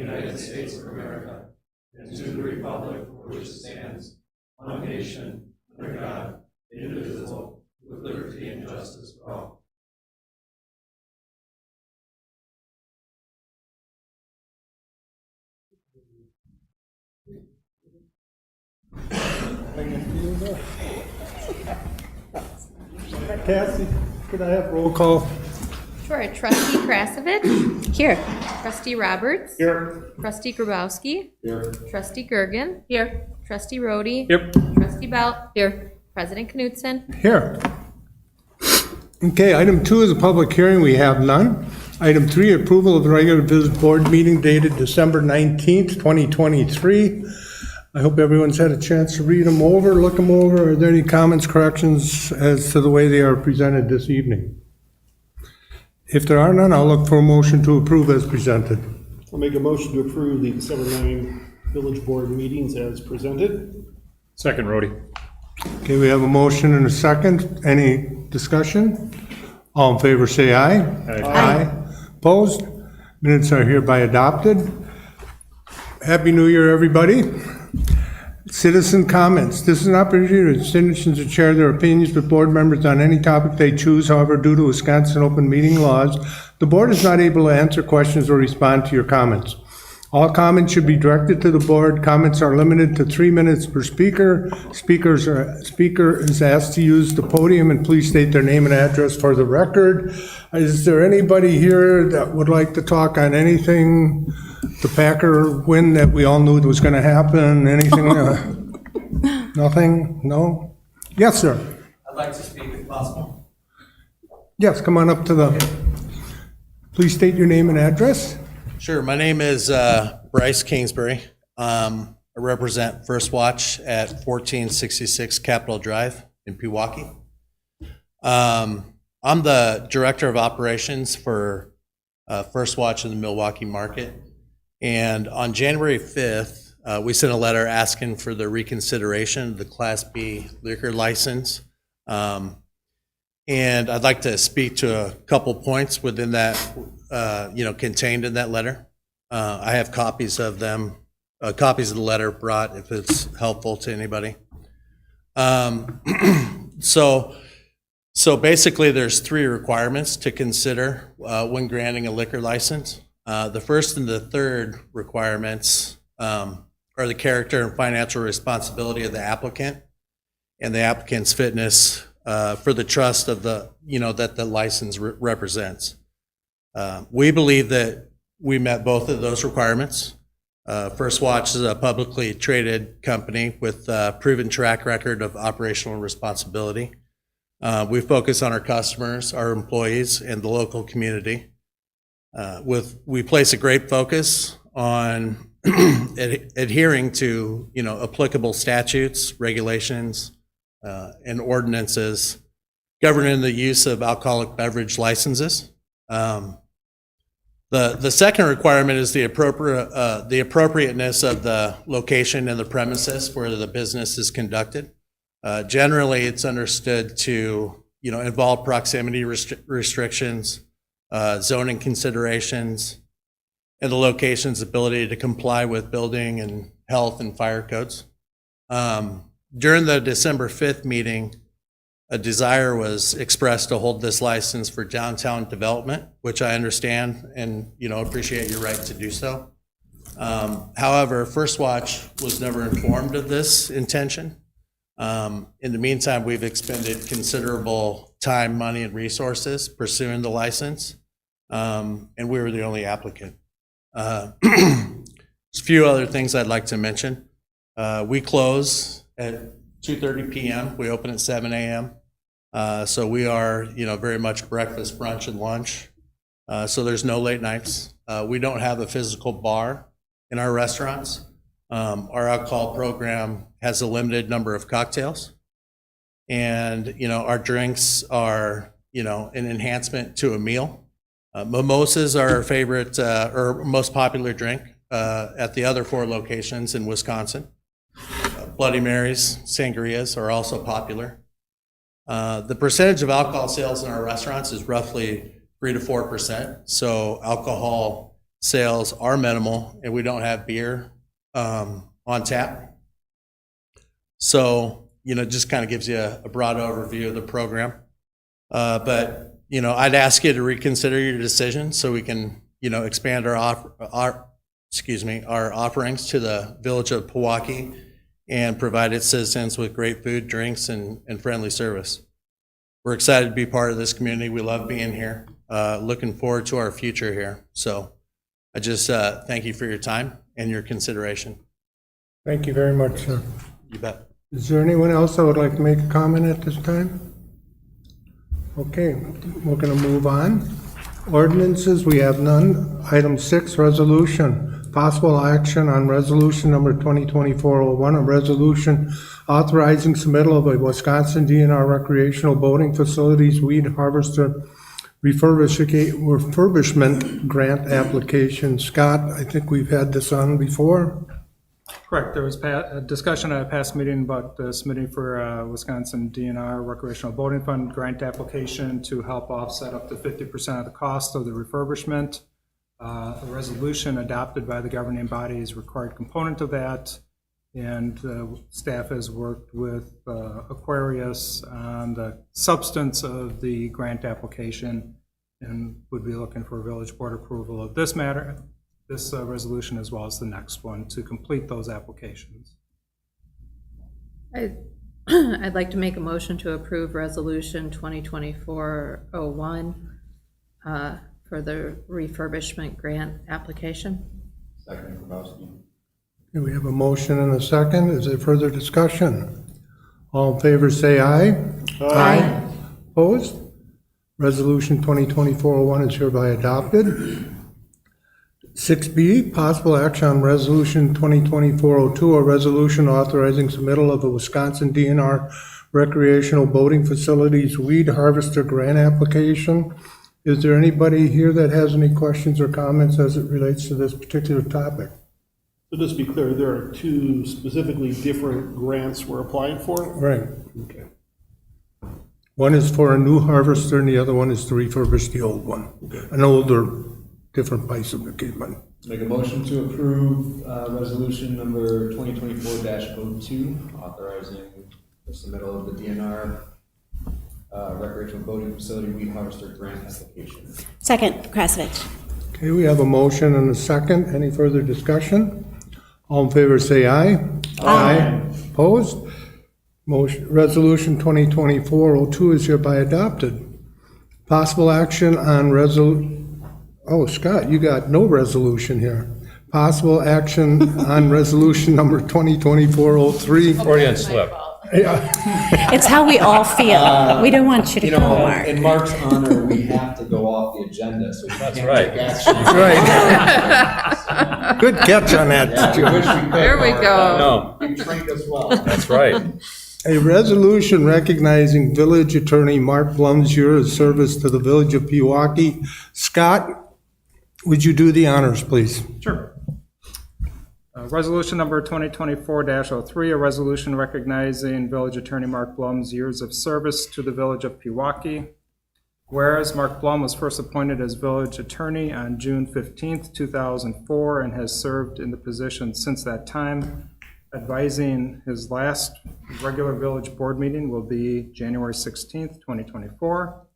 United States of America, and to the republic for which it stands, one nation, under God, indivisible, with liberty and justice for all. Cassie, could I have roll call? Sure. Trustee Krasovich. Here. Trustee Roberts. Here. Trustee Grabowski. Here. Trustee Gergen. Here. Trustee Rhodey. Yep. Trustee Belt. Here. President Knutson. Here. Okay, item 2 is a public hearing. We have none. Item 3, approval of the regular village board meeting dated December 19th, 2023. I hope everyone's had a chance to read them over, look them over. Are there any comments, corrections as to the way they are presented this evening? If there are none, I'll look for a motion to approve as presented. I'll make a motion to approve the December 9 village board meetings as presented. Second, Rhodey. Okay, we have a motion and a second. Any discussion? All in favor say aye. Aye. Opposed? Minutes are hereby adopted. Happy New Year, everybody. Citizen comments. This is an opportunity for citizens to share their opinions with board members on any topic they choose. However, due to Wisconsin open meeting laws, the board is not able to answer questions or respond to your comments. All comments should be directed to the board. Comments are limited to 3 minutes per speaker. Speaker is asked to use the podium and please state their name and address for the record. Is there anybody here that would like to talk on anything? The Packer win that we all knew was going to happen? Anything? Nothing? No? Yes, sir. I'd like to speak if possible. Yes, come on up to the, please state your name and address. Sure. My name is Bryce Kingsbury. I represent First Watch at 1466 Capitol Drive in Pewaukee. I'm the Director of Operations for First Watch in the Milwaukee market. And on January 5th, we sent a letter asking for the reconsideration of the Class B liquor license. And I'd like to speak to a couple points within that, contained in that letter. I have copies of them, copies of the letter brought if it's helpful to anybody. So basically there's 3 requirements to consider when granting a liquor license. The first and the third requirements are the character and financial responsibility of the applicant and the applicant's fitness for the trust of the, that the license represents. We believe that we met both of those requirements. First Watch is a publicly traded company with a proven track record of operational responsibility. We focus on our customers, our employees, and the local community. We place a great focus on adhering to, applicable statutes, regulations, and ordinances governing the use of alcoholic beverage licenses. The second requirement is the appropriateness of the location and the premises where the business is conducted. Generally, it's understood to, involve proximity restrictions, zoning considerations, and the location's ability to comply with building and health and fire codes. During the December 5th meeting, a desire was expressed to hold this license for downtown development, which I understand and, appreciate your right to do so. However, First Watch was never informed of this intention. In the meantime, we've expended considerable time, money, and resources pursuing the license, and we were the only applicant. There's a few other things I'd like to mention. We close at 2:30 p.m. We open at 7 a.m. So we are, very much breakfast, brunch, and lunch. So there's no late nights. We don't have a physical bar in our restaurants. Our alcohol program has a limited number of cocktails. And, our drinks are, an enhancement to a meal. Mimosas are our favorite or most popular drink at the other 4 locations in Wisconsin. Bloody Marys, sangrias are also popular. The percentage of alcohol sales in our restaurants is roughly 3 to 4%. So alcohol sales are minimal, and we don't have beer on tap. So, just kind of gives you a broad overview of the program. But, I'd ask you to reconsider your decision so we can, expand our offerings to the village of Pewaukee and provide its citizens with great food, drinks, and friendly service. We're excited to be part of this community. We love being here. Looking forward to our future here. So I just thank you for your time and your consideration. Thank you very much, sir. You bet. Is there anyone else that would like to make a comment at this time? Okay, we're going to move on. Ordinances, we have none. Item 6, resolution. Possible action on resolution number 2024-01, a resolution authorizing submittal of a Wisconsin DNR recreational boating facilities weed harvester refurbishment grant application. Scott, I think we've had this on before. Correct. There was a discussion at a past meeting about submitting for Wisconsin DNR Recreational Boating Fund grant application to help offset up to 50% of the cost of the refurbishment. A resolution adopted by the governing body is a required component of that, and staff has worked with Aquarius on the substance of the grant application and would be looking for village board approval of this matter, this resolution, as well as the next one to complete those applications. I'd like to make a motion to approve Resolution 2024-01 for the refurbishment grant application. Second, Grabowski. Okay, we have a motion and a second. Is there further discussion? All in favor say aye. Aye. Opposed? Resolution 2024-01 is hereby adopted. 6B, possible action on resolution 2024-02, a resolution authorizing submittal of a Wisconsin DNR recreational boating facilities weed harvester grant application. Is there anybody here that has any questions or comments as it relates to this particular topic? So just to be clear, there are two specifically different grants we're applying for? Right. Okay. One is for a new harvester and the other one is to refurbish the old one. An older, different piece of equipment. Make a motion to approve resolution number 2024-02, authorizing the submittal of the DNR recreational boating facility weed harvester grant application. Second, Krasovich. Okay, we have a motion and a second. Any further discussion? All in favor say aye. Aye. Opposed? Motion, resolution 2024-02 is hereby adopted. Possible action on oh, Scott, you got no resolution here. Possible action on resolution number 2024-03. Freudian slip. It's how we all feel. We don't want you to go, Mark. In Mark's honor, we have to go off the agenda, so we can't take right. action. Right. Good catch on that. Yeah, we wish we could, There we Mark. go. No, You trained us well. that's right. A resolution recognizing village attorney Mark Blum's year of service to the village of Pewaukee. Scott, would you do the honors, please? Sure. Resolution number 2024-03, a resolution recognizing Village Attorney Mark Blum's years of service to the Village of Pewaukee. Whereas Mark Blum was first appointed as Village Attorney on June 15th, 2004, and has served in the position since that time. Advising his last regular Village Board meeting will be January 16th, 2024.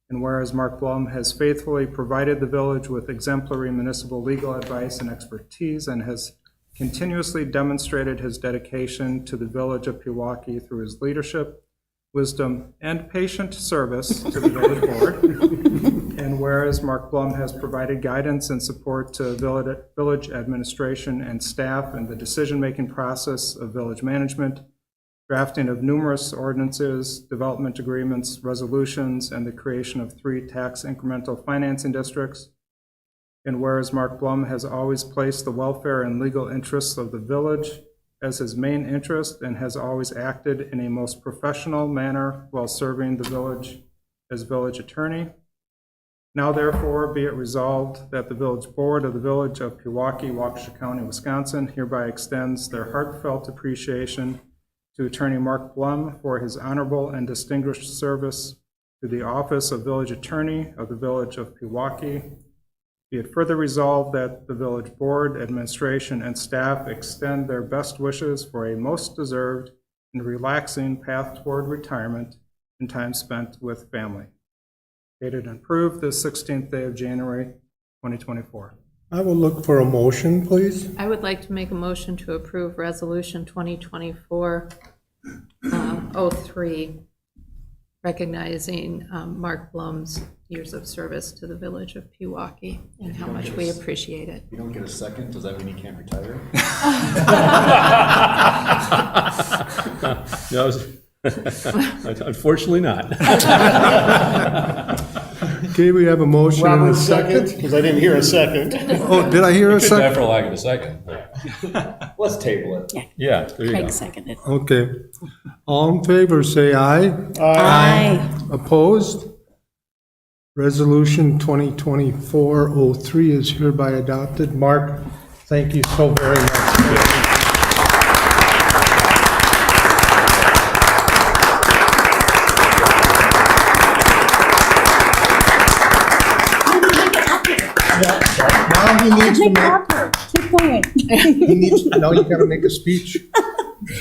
And whereas Mark Blum has faithfully provided the village with exemplary municipal legal advice and expertise and has continuously demonstrated his dedication to the village of Pewaukee through his leadership, wisdom, and patient service to the village board. And whereas Mark Blum has provided guidance and support to village administration and staff in the decision-making process of village management, drafting of numerous ordinances, development agreements, resolutions, and the creation of 3 tax incremental financing districts. And whereas Mark Blum has always placed the welfare and legal interests of the village as his main interest and has always acted in a most professional manner while serving the village as village attorney. Now therefore be it resolved that the village board of the village of Pewaukee, Waukesha County, Wisconsin hereby extends their heartfelt appreciation to Attorney Mark Blum for his honorable and distinguished service to the office of village attorney of the village of Pewaukee. Be it further resolved that the village board, administration, and staff extend their best wishes for a most deserved and relaxing path toward retirement and time spent with family. Dated and approved the 16th day of January, 2024. I will look for a motion, please. I would like to make a motion to approve Resolution 2024-03, recognizing Mark Blum's years of service to the village of Pewaukee and how much we appreciate it. If you don't get a second, does that mean he can't retire? No, unfortunately not. Okay, we have a motion and a Robert, second. because I didn't hear a second. Oh, did I hear a second? For lack of a second. Let's table it. Yeah, there you go. Craig seconded. Okay. All in favor, say aye. Aye. Opposed? Resolution 2024-03 is hereby adopted. Mark, thank you so very much. Now he needs to make, Keep going. now you gotta make a speech.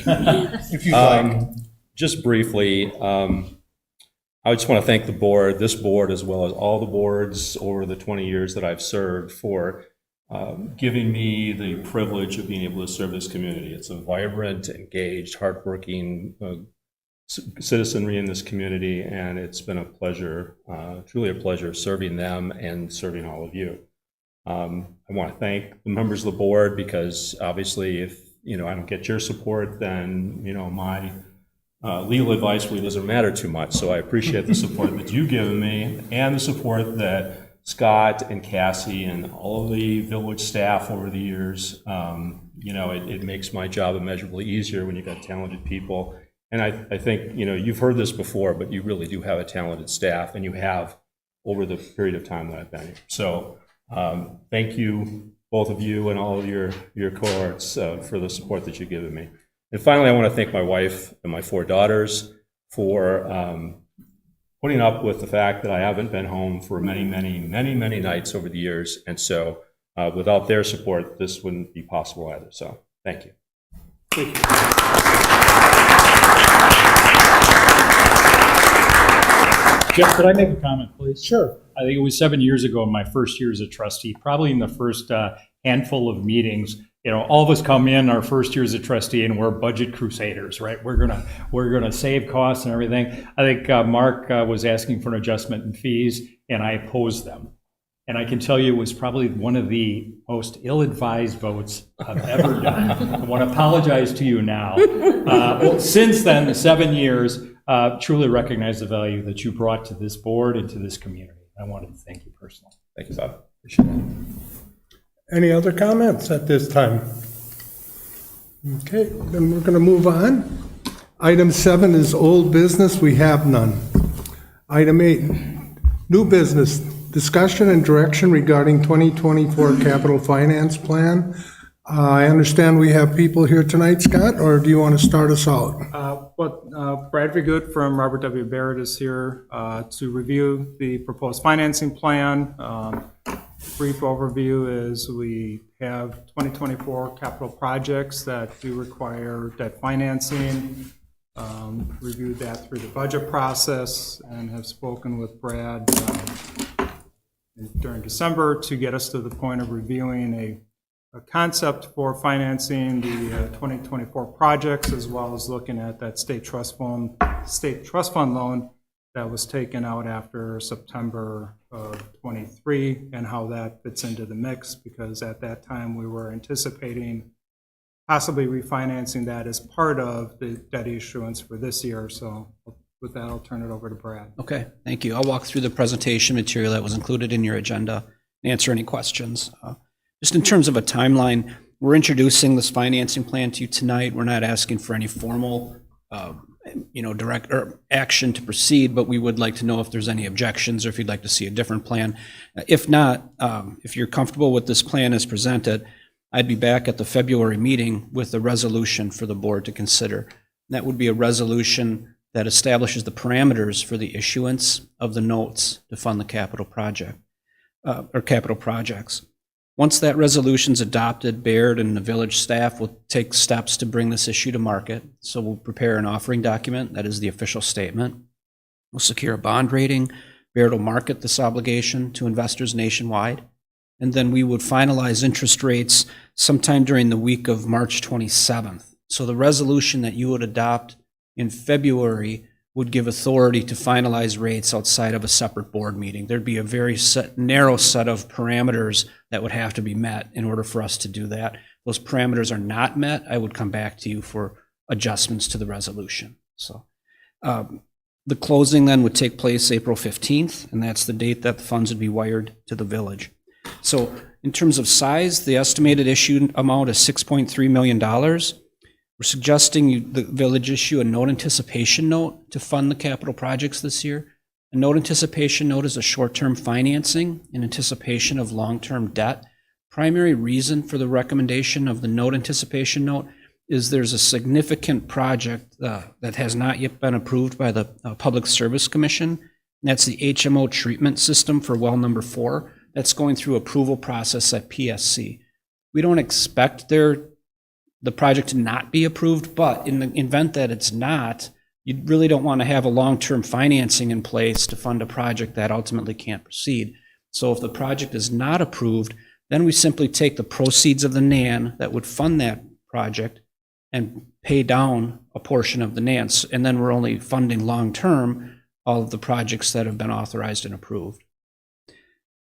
If you like. Just briefly, I just want to thank the board, this board, as well as all the boards over the 20 years that I've served for giving me the privilege of being able to serve this community. It's a vibrant, engaged, hardworking citizenry in this community, and it's been a pleasure, truly a pleasure serving them and serving all of you. I want to thank the members of the board because obviously if I don't get your support, then my legal advice really doesn't matter too much. So I appreciate the support that you've given me and the support that Scott and Cassie and all of the village staff over the years. It makes my job immeasurably easier when you've got talented people. And I think, you've heard this before, but you really do have a talented staff, and you have over the period of time that I've been here. So thank you, both of you and all of your cohorts for the support that you've given me. And finally, I want to thank my wife and my 4 daughters for putting up with the fact that I haven't been home for many, many, many, many nights over the years. And so without their support, this wouldn't be possible either. So thank you. Thank you. Jeff, could I make a comment, please? Sure. I think it was 7 years ago in my first year as a trustee, probably in the first handful of meetings. All of us come in our first year as a trustee and we're budget crusaders, right? We're gonna save costs and everything. I think Mark was asking for an adjustment in fees, and I opposed them. And I can tell you it was probably one of the most ill-advised votes I've ever done. I want to apologize to you now. Since then, the 7 years, truly recognize the value that you brought to this board and to this community. I wanted to thank you personally. Thank you, Bob. Appreciate it. Any other comments at this time? Okay, then we're going to move on. Item 7 is old business. We have none. Item 8, new business, discussion and direction regarding 2024 capital finance plan. I understand we have people here tonight, Scott, or do you want to start us out? Brad Vigood from Robert W. Barrett is here to review the proposed financing plan. Brief overview is we have 2024 capital projects that do require debt financing. Reviewed that through the budget process and have spoken with Brad during December to get us to the point of reviewing a concept for financing the 2024 projects, as well as looking at that state trust fund loan that was taken out after September of 23 and how that fits into the mix, because at that time we were anticipating possibly refinancing that as part of the debt issuance for this year. So with that, I'll turn it over to Brad. Okay, thank you. I'll walk through the presentation material that was included in your agenda and answer any questions. Just in terms of a timeline, we're introducing this financing plan to you tonight. We're not asking for any formal direct or action to proceed, but we would like to know if there's any objections or if you'd like to see a different plan. If not, if you're comfortable with this plan as presented, I'd be back at the February meeting with a resolution for the board to consider. That would be a resolution that establishes the parameters for the issuance of the notes to fund the capital project. or capital projects. Once that resolution's adopted, Baird and the village staff will take steps to bring this issue to market. So we'll prepare an offering document, that is the official statement. We'll secure a bond rating. Baird will market this obligation to investors nationwide. And then we would finalize interest rates sometime during the week of March 27th. So the resolution that you would adopt in February would give authority to finalize rates outside of a separate board meeting. There'd be a very narrow set of parameters that would have to be met in order for us to do that. If those parameters are not met, I would come back to you for adjustments to the resolution. So the closing then would take place April 15th, and that's the date that the funds would be wired to the village. So in terms of size, the estimated issue amount is $6.3 million. We're suggesting the village issue a note anticipation note to fund the capital projects this year. A note anticipation note is a short-term financing in anticipation of long-term debt. Primary reason for the recommendation of the note anticipation note is there's a significant project that has not yet been approved by the Public Service Commission. And that's the HMO treatment system for well number 4. That's going through approval process at PSC. We don't expect the project to not be approved, but in the event that it's not, you really don't want to have a long-term financing in place to fund a project that ultimately can't proceed. So if the project is not approved, then we simply take the proceeds of the NAN that would fund that project and pay down a portion of the NAN. And then we're only funding long-term all of the projects that have been authorized and approved.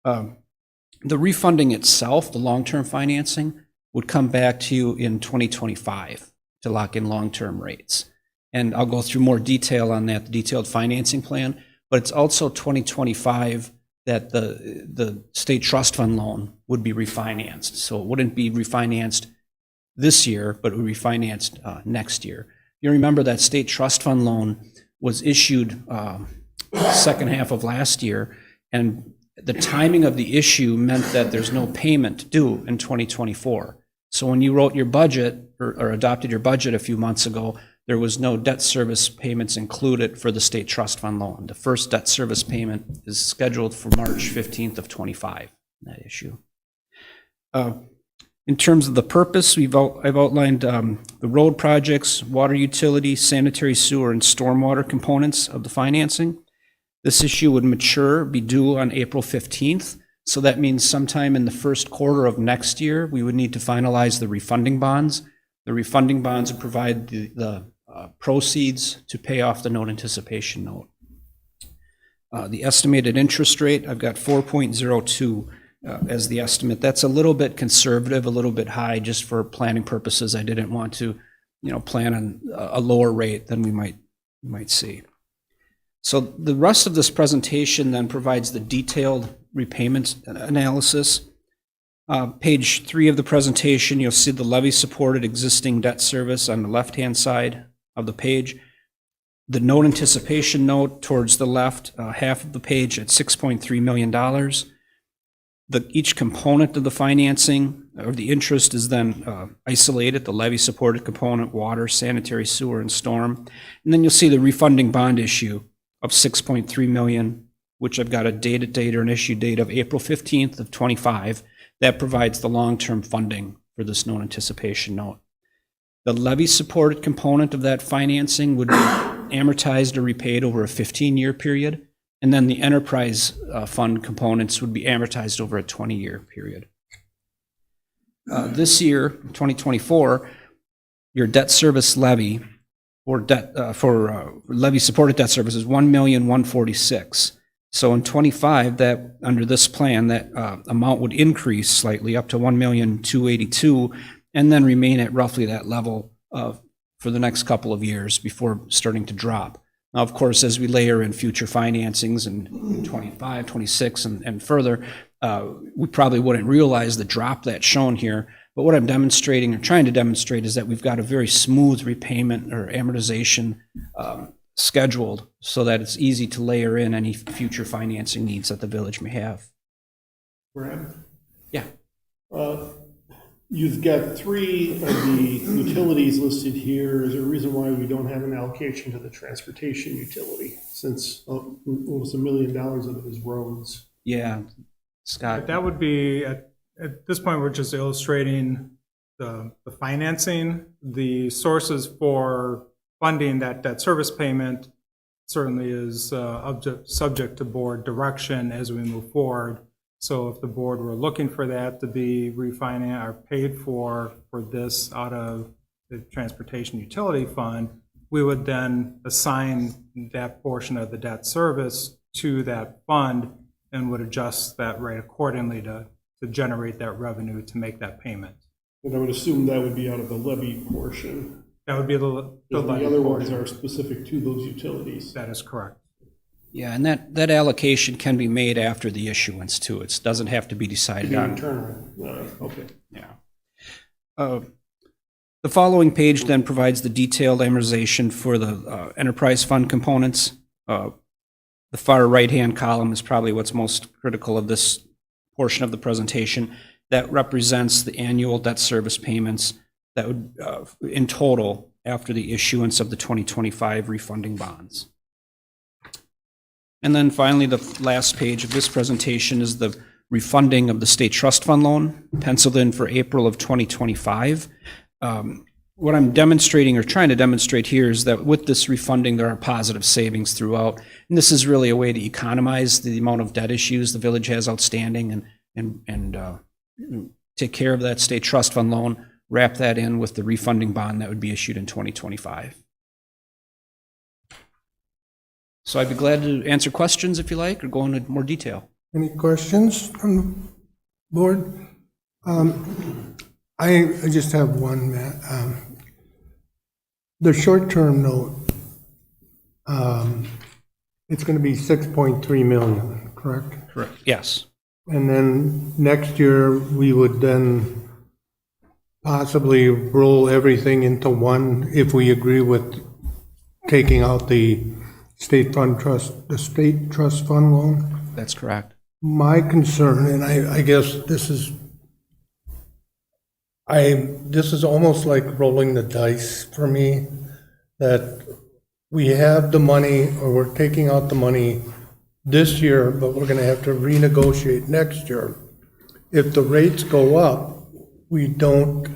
The refunding itself, the long-term financing, would come back to you in 2025 to lock in long-term rates. And I'll go through more detail on that, the detailed financing plan, but it's also 2025 that the state trust fund loan would be refinanced. So it wouldn't be refinanced this year, but it would be refinanced next year. You remember that state trust fund loan was issued second half of last year, and the timing of the issue meant that there's no payment due in 2024. So when you wrote your budget or adopted your budget a few months ago, there was no debt service payments included for the state trust fund loan. The first debt service payment is scheduled for March 15th of 25, that issue. In terms of the purpose, I've outlined the road projects, water utility, sanitary sewer, and stormwater components of the financing. This issue would be due on April 15th. So that means sometime in the first quarter of next year, we would need to finalize the refunding bonds. The refunding bonds would provide the proceeds to pay off the note anticipation note. The estimated interest rate, I've got 4.02 as the estimate. That's a little bit conservative, a little bit high, just for planning purposes. I didn't want to, plan on a lower rate than we might see. So the rest of this presentation then provides the detailed repayment analysis. Page 3 of the presentation, you'll see the levy-supported existing debt service on the left-hand side of the page. The note anticipation note towards the left, half of the page at $6.3 million. Each component of the financing or the interest is then isolated, the levy-supported component, water, sanitary sewer, and storm. And then you'll see the refunding bond issue of $6.3 million, which I've got a dated date or an issue date of April 15th of 25. That provides the long-term funding for this note anticipation note. The levy-supported component of that financing would be amortized or repaid over a 15-year period, and then the enterprise fund components would be amortized over a 20-year period. This year, 2024, your debt service levy for levy-supported debt service is $1,146,000. So in 25, that under this plan, that amount would increase slightly up to $1,282,000, and then remain at roughly that level for the next couple of years before starting to drop. Now, of course, as we layer in future financings in 25, 26, and further, we probably wouldn't realize the drop that's shown here. But what I'm demonstrating or trying to demonstrate is that we've got a very smooth repayment or amortization scheduled so that it's easy to layer in any future financing needs that the village may have. Brad? Yeah. You've got 3 of the utilities listed here. Is there a reason why we don't have an allocation to the transportation utility, since almost $1 million of it is roads? Yeah. Scott? That would be, at this point, we're just illustrating the financing. The sources for funding that debt service payment certainly is subject to board direction as we move forward. So if the board were looking for that to be refinanced or paid for this out of the Transportation Utility Fund, we would then assign that portion of the debt service to that fund and would adjust that rate accordingly to generate that revenue to make that payment. And I would assume that would be out of the levy portion. That would be the The other ones are specific to those utilities. That is correct. Yeah, and that allocation can be made after the issuance too. It doesn't have to be decided on. Okay. Yeah. The following page then provides the detailed amortization for the enterprise fund components. The far right-hand column is probably what's most critical of this portion of the presentation. That represents the annual debt service payments that would, in total, after the issuance of the 2025 refunding bonds. And then finally, the last page of this presentation is the refunding of the state trust fund loan, penciled in for April of 2025. What I'm demonstrating or trying to demonstrate here is that with this refunding, there are positive savings throughout. And this is really a way to economize the amount of debt issues the village has outstanding and take care of that state trust fund loan, wrap that in with the refunding bond that would be issued in 2025. So I'd be glad to answer questions if you like, or go into more detail. Any questions from the board? I just have one, Matt. The short-term note, it's going to be 6.3 million, correct? Correct. Yes. And then next year, we would then possibly roll everything into one if we agree with taking out the state trust fund loan. That's correct. My concern, and I guess this is almost like rolling the dice for me, that we have the money, or we're taking out the money this year, but we're gonna have to renegotiate next year. If the rates go up, we don't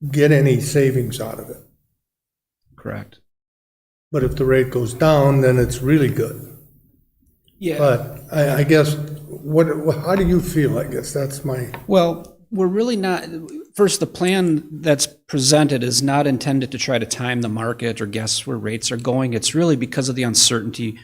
get any savings out of it. Correct. But if the rate goes down, then it's really good. Yeah. But I guess, how do you feel? I guess that's my... Well, we're really not, first, the plan that's presented is not intended to try to time the market or guess where rates are going. It's really because of the uncertainty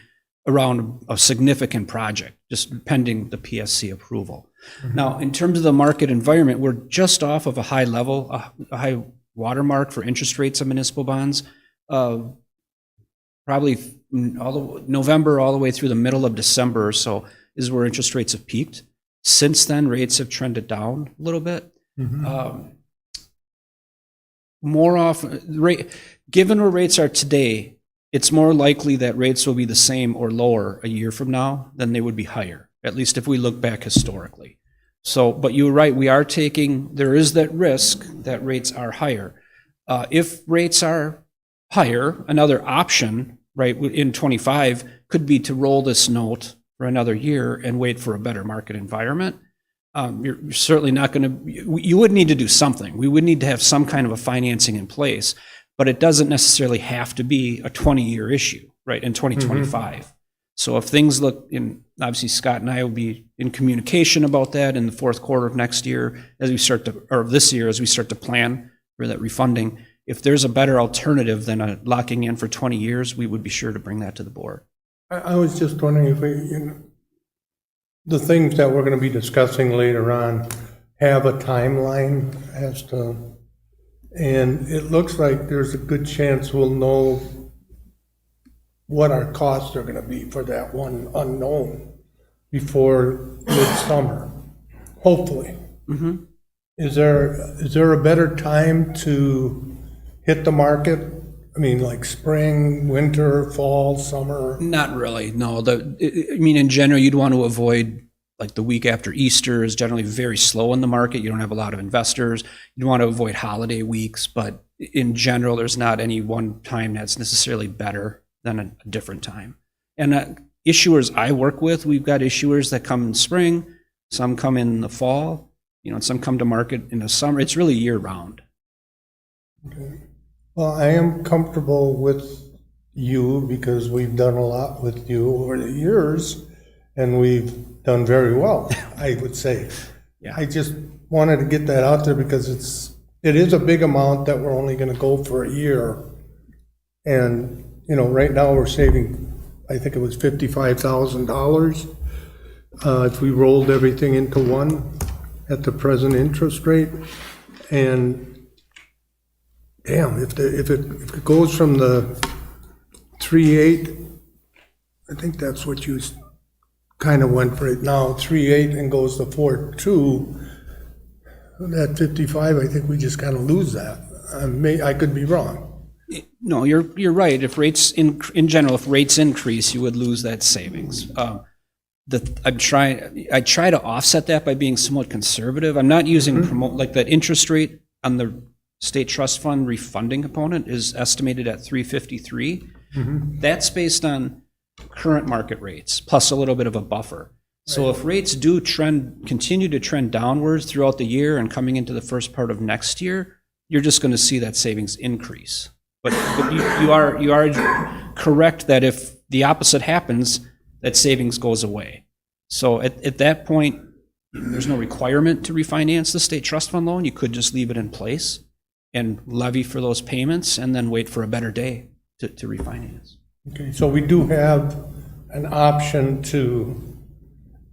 around a significant project, just pending the PSC approval. Mm-hmm. Now, in terms of the market environment, we're just off of a high level, a high watermark for interest rates of municipal bonds. Probably November all the way through the middle of December or so is where interest rates have peaked. Since then, rates have trended down a little bit. Mm-hmm. More often, given where rates are today, it's more likely that rates will be the same or lower a year from now than they would be higher, at least if we look back historically. So, but you're right, there is that risk that rates are higher. If rates are higher, another option, right, in 25 could be to roll this note for another year and wait for a better market environment. You're certainly not going to, you would need to do something. We would need to have some kind of a financing in place, but it doesn't necessarily have to be a 20-year issue, right, in 2025. Mm-hmm. So if things look, obviously Scott and I will be in communication about that in the fourth quarter of next year as we start to, or this year as we start to plan for that refunding. If there's a better alternative than locking in for 20 years, we would be sure to bring that to the board. I was just wondering if the things that we're going to be discussing later on have a timeline as to, and it looks like there's a good chance we'll know what our costs are going to be for that one unknown before midsummer, hopefully. Mm-hmm. Is there a better time to hit the market? I mean, like spring, winter, fall, summer? Not really, no. In general, you'd want to avoid, like the week after Easter is generally very slow in the market. You don't have a lot of investors. You'd want to avoid holiday weeks, but in general, there's not any one time that's necessarily better than a different time. And issuers I work with, we've got issuers that come in spring, Some come in the fall, and some come to market in the summer. It's really year-round. Well, I am comfortable with you because we've done a lot with you over the years, and we've done very well, I would say. Yeah. I just wanted to get that out there because it is a big amount that we're only gonna go for a year. And, right now we're saving, I think it was $55,000. If we rolled everything into one at the present interest rate. And damn, if it goes from the 3.8, I think that's what you kind of went for it now, 3.8 and goes to 4.2, that 55, I think we just kind of lose that. I could be wrong. No, you're right. If rates, in general, if rates increase, you would lose that savings. I try to offset that by being somewhat conservative. I'm not using like that interest rate on the state trust fund refunding component is estimated at 3.53. That's based on current market rates plus a little bit of a buffer. So if rates do continue to trend downwards throughout the year and coming into the first part of next year, you're just going to see that savings increase. But you are correct that if the opposite happens, that savings goes away. So at that point, there's no requirement to refinance the state trust fund loan. You could just leave it in place and levy for those payments and then wait for a better day to refinance. Okay, so we do have an option to,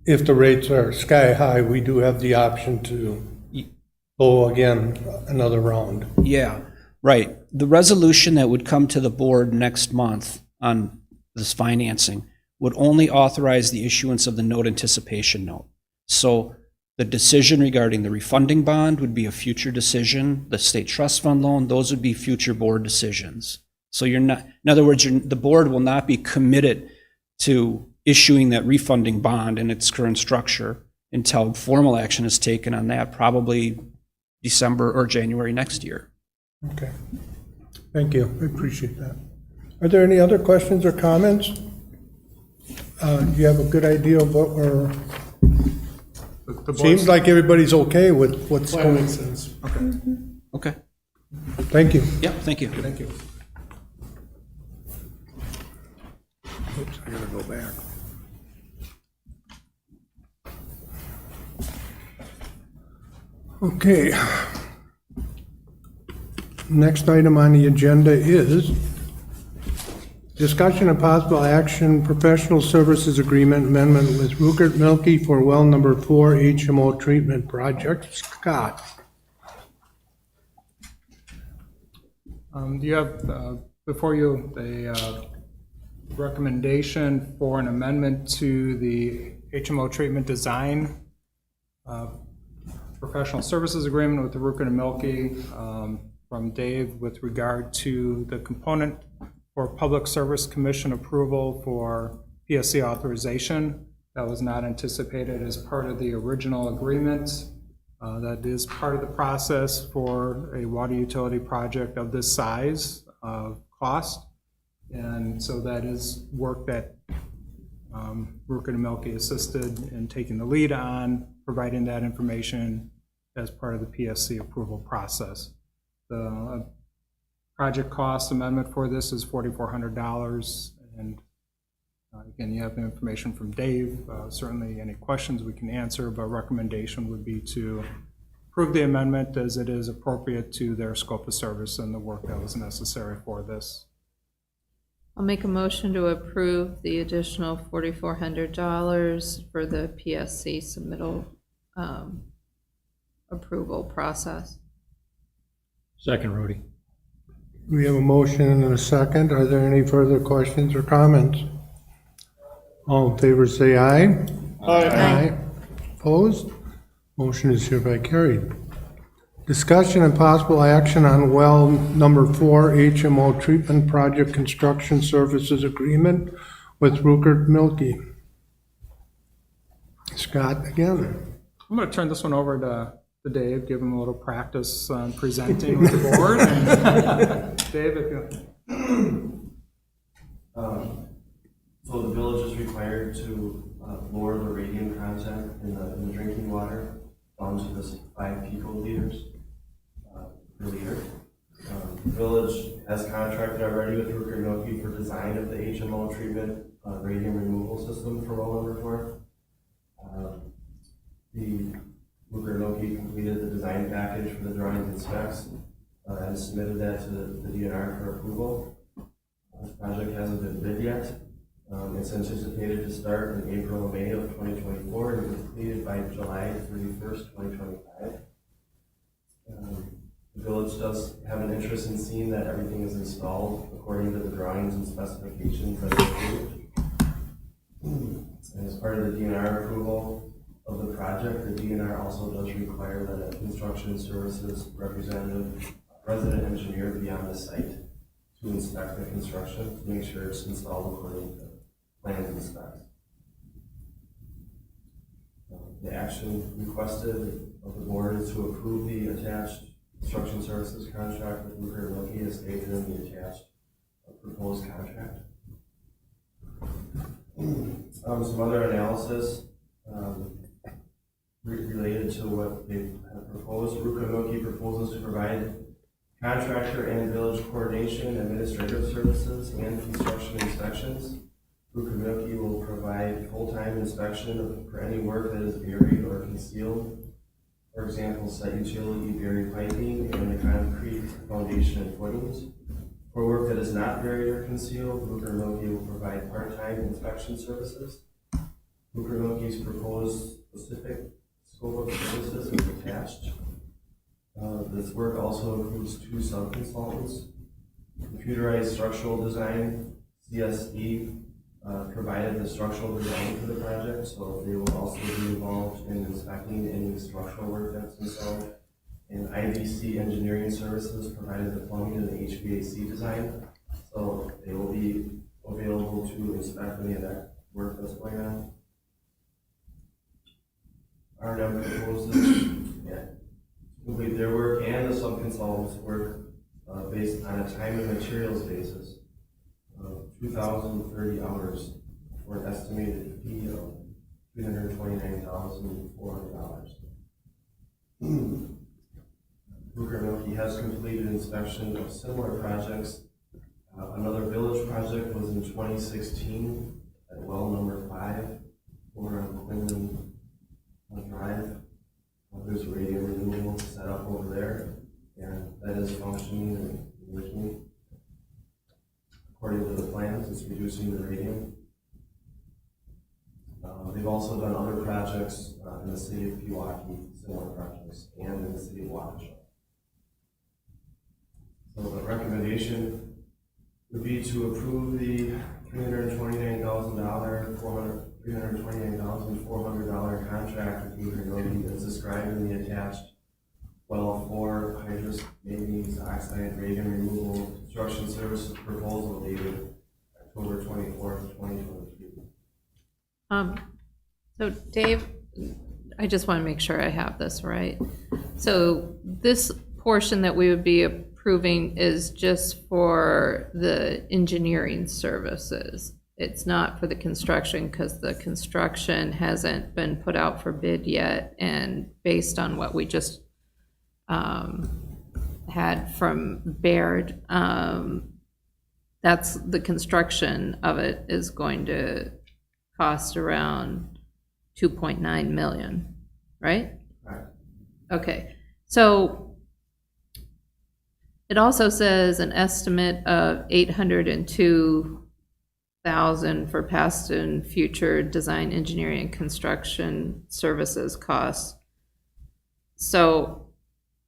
if the rates are sky high, we do have the option to go again another round. Yeah, right. The resolution that would come to the board next month on this financing would only authorize the issuance of the note anticipation note. So the decision regarding the refunding bond would be a future decision. The state trust fund loan, those would be future board decisions. So you're not, in other words, the board will not be committed to issuing that refunding bond in its current structure until formal action is taken on that, probably December or January next year. Okay, thank you, I appreciate that. Are there any other questions or comments? Do you have a good idea of what we're, seems like everybody's okay with what's That going makes on. sense. Okay. Thank you. Yep, thank you. Thank you. Oops, I gotta go back. Okay. Next item on the agenda is discussion and possible action, professional services agreement amendment with Rupert Milky for well number 4 HMO treatment project. Scott. You have before you a recommendation for an amendment to the HMO treatment design professional services agreement with the Rupert and Milky from Dave with regard to the component for Public Service Commission approval for PSC authorization. That was not anticipated as part of the original agreement. That is part of the process for a water utility project of this size of cost. And so that is work that Rupert and Milky assisted in taking the lead on, providing that information as part of the PSC approval process. The project cost amendment for this is $4,400. And again, you have the information from Dave. Certainly any questions we can answer, but recommendation would be to approve the amendment as it is appropriate to their scope of service and the work that was necessary for this. I'll make a motion to approve the additional $4,400 for the PSC submittal approval process. Second, Rudy. We have a motion and a second. Are there any further questions or comments? All in favor say aye. Aye. Opposed? Motion is hereby carried. Discussion and possible action on well number 4 HMO treatment project construction services agreement with Rupert Milky. Scott again. I'm going to turn this one over to Dave, give him a little practice presenting with the board. And Dave, if you... So the village is required to lower the radium content in the drinking water down to this 5 picoliters per liter. The village has contracted already with Ruker-Noki for design of the HMO treatment radium removal system for well number 4. The Ruker-Noki completed the design package for the drawings and specs and submitted that to the DNR for approval. This project hasn't been bid yet. It's anticipated to start in April and May of 2024 and be completed by July 31st, 2025. The village does have an interest in seeing that everything is installed according to the drawings and specifications that are approved. And as part of the DNR approval of the project, the DNR also does require that a construction services resident engineer be on the site to inspect the construction to make sure it's installed according to plans and specs. The action requested of the board is to approve the attached construction services contract with Ruker-Noki as stated in the attached proposed contract. Some other analysis related to what they have proposed. Ruker-Noki proposes to provide contractor and village coordination, administrative services, and construction inspections. Ruker-Noki will provide full-time inspection for any work that is buried or concealed. For example, site utility buried piping and the concrete foundation and footings. For work that is not buried or concealed, Ruker-Noki will provide part-time inspection services. Ruker-Noki's proposed specific scope of services is attached. This work also includes 2 sub-consultants. Computerized structural design, CSD, provided the structural design for the project, so they will also be involved in inspecting any structural work that's installed. And IBC Engineering Services provided the plumbing and the HVAC design, so they will be available to inspect any of that work that's going on. R&M proposes complete their work and the sub-consultants' work based on a time and materials basis of 2,030 hours for an estimated fee of $329,400. Ruker-Noki has completed inspection of similar projects. Another village project was in 2016 at well number 5 over on Quinlan Drive. There's radium removal set up over there, and that is functioning and working according to the plans. It's reducing the radium. They've also done other projects in the city of Pewaukee, similar projects, and in the city of Waukesha. So the recommendation would be to approve the $329,400 contract with Ruker-Noki as described in the attached well 4 hydrous manganese oxide radium removal construction services proposal dated October 24th, 2022. So Dave, I just want to make sure I have this right. So this portion that we would be approving is just for the engineering services. It's not for the construction because the construction hasn't been put out for bid yet. And based on what we just had from Baird, that's the construction of it is going to cost around 2.9 million, right? Right. Okay, so it also says an estimate of 802,000 for past and future design, engineering, and construction services costs. So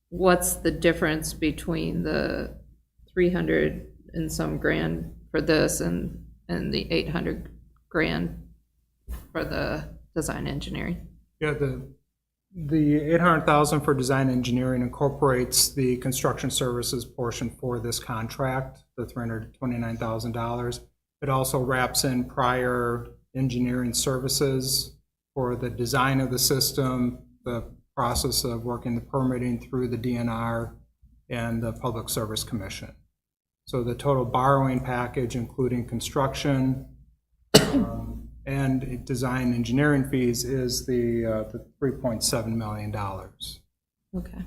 what's the difference between the 300 and some grand for this and the 800 grand for the design engineering? Yeah, the 800,000 for design engineering incorporates the construction services portion for this contract, the $329,000. It also wraps in prior engineering services for the design of the system, the process of working the permitting through the DNR and the Public Service Commission. So the total borrowing package, including construction, and design engineering fees is the $3.7 million. Okay.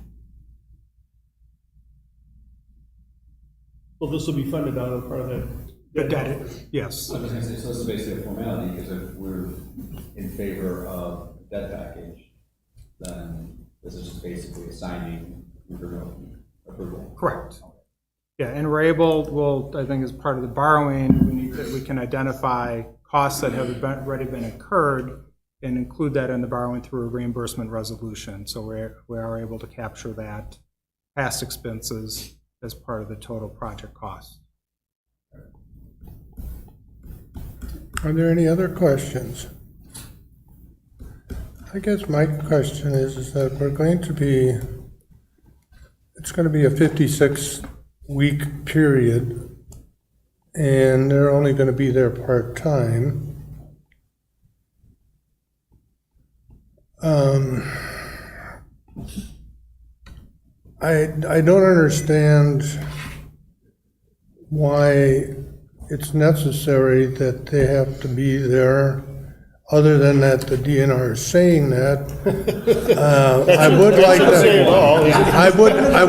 Well, this will be funded out of part of that. The debt, yes. I was gonna say, so this is basically a formality, because if we're in favor of debt package, then this is just basically assigning approval. Correct. Yeah, and we're able, well, I think as part of the borrowing, we can identify costs that have already been incurred and include that in the borrowing through a reimbursement resolution. So we are able to capture that past expenses as part of the total project cost. Are there any other questions? I guess my question is that we're going to be, it's going to be a 56-week period, and they're only going to be there part-time. I don't understand why it's necessary that they have to be there, other than that the DNR is saying that. I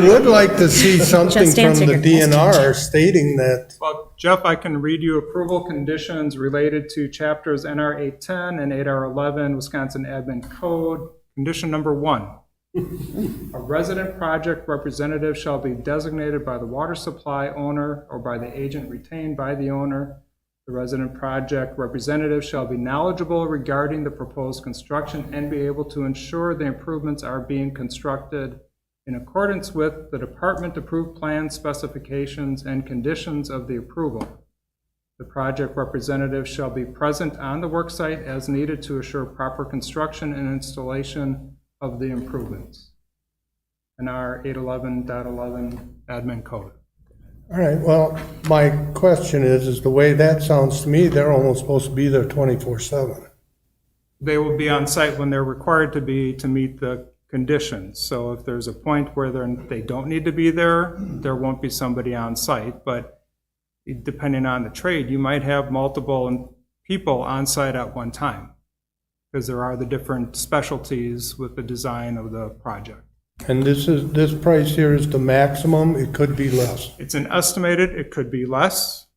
would like to see something Just from answer the your question, DNR Jeff. stating that. Well, Jeff, I can read you approval conditions related to chapters NR 810 and 8R11 Wisconsin Admin Code. Condition number 1. A resident project representative shall be designated by the water supply owner or by the agent retained by the owner. The resident project representative shall be knowledgeable regarding the proposed construction and be able to ensure the improvements are being constructed in accordance with the department-approved plan specifications and conditions of the approval. The project representative shall be present on the worksite as needed to assure proper construction and installation of the improvements. In our 811.11 admin code. All right, well, my question is the way that sounds to me, they're almost supposed to be there 24/7. They will be on site when they're required to be to meet the conditions. So if there's a point where they don't need to be there, there won't be somebody on site. But depending on the trade, you might have multiple people on site at one time, because there are the different specialties with the design of the project. And this price here is the maximum, it could be less. It's an estimated, it could be less,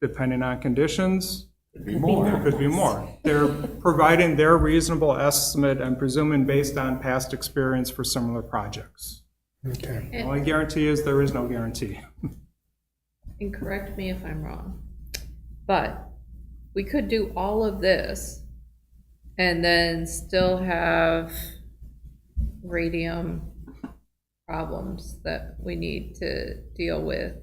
depending on conditions. Could be more. It could be more. They're providing their reasonable estimate, I'm presuming based on past experience for similar projects. Okay. The only guarantee is there is no guarantee. And correct me if I'm wrong, but we could do all of this and then still have radium problems that we need to deal with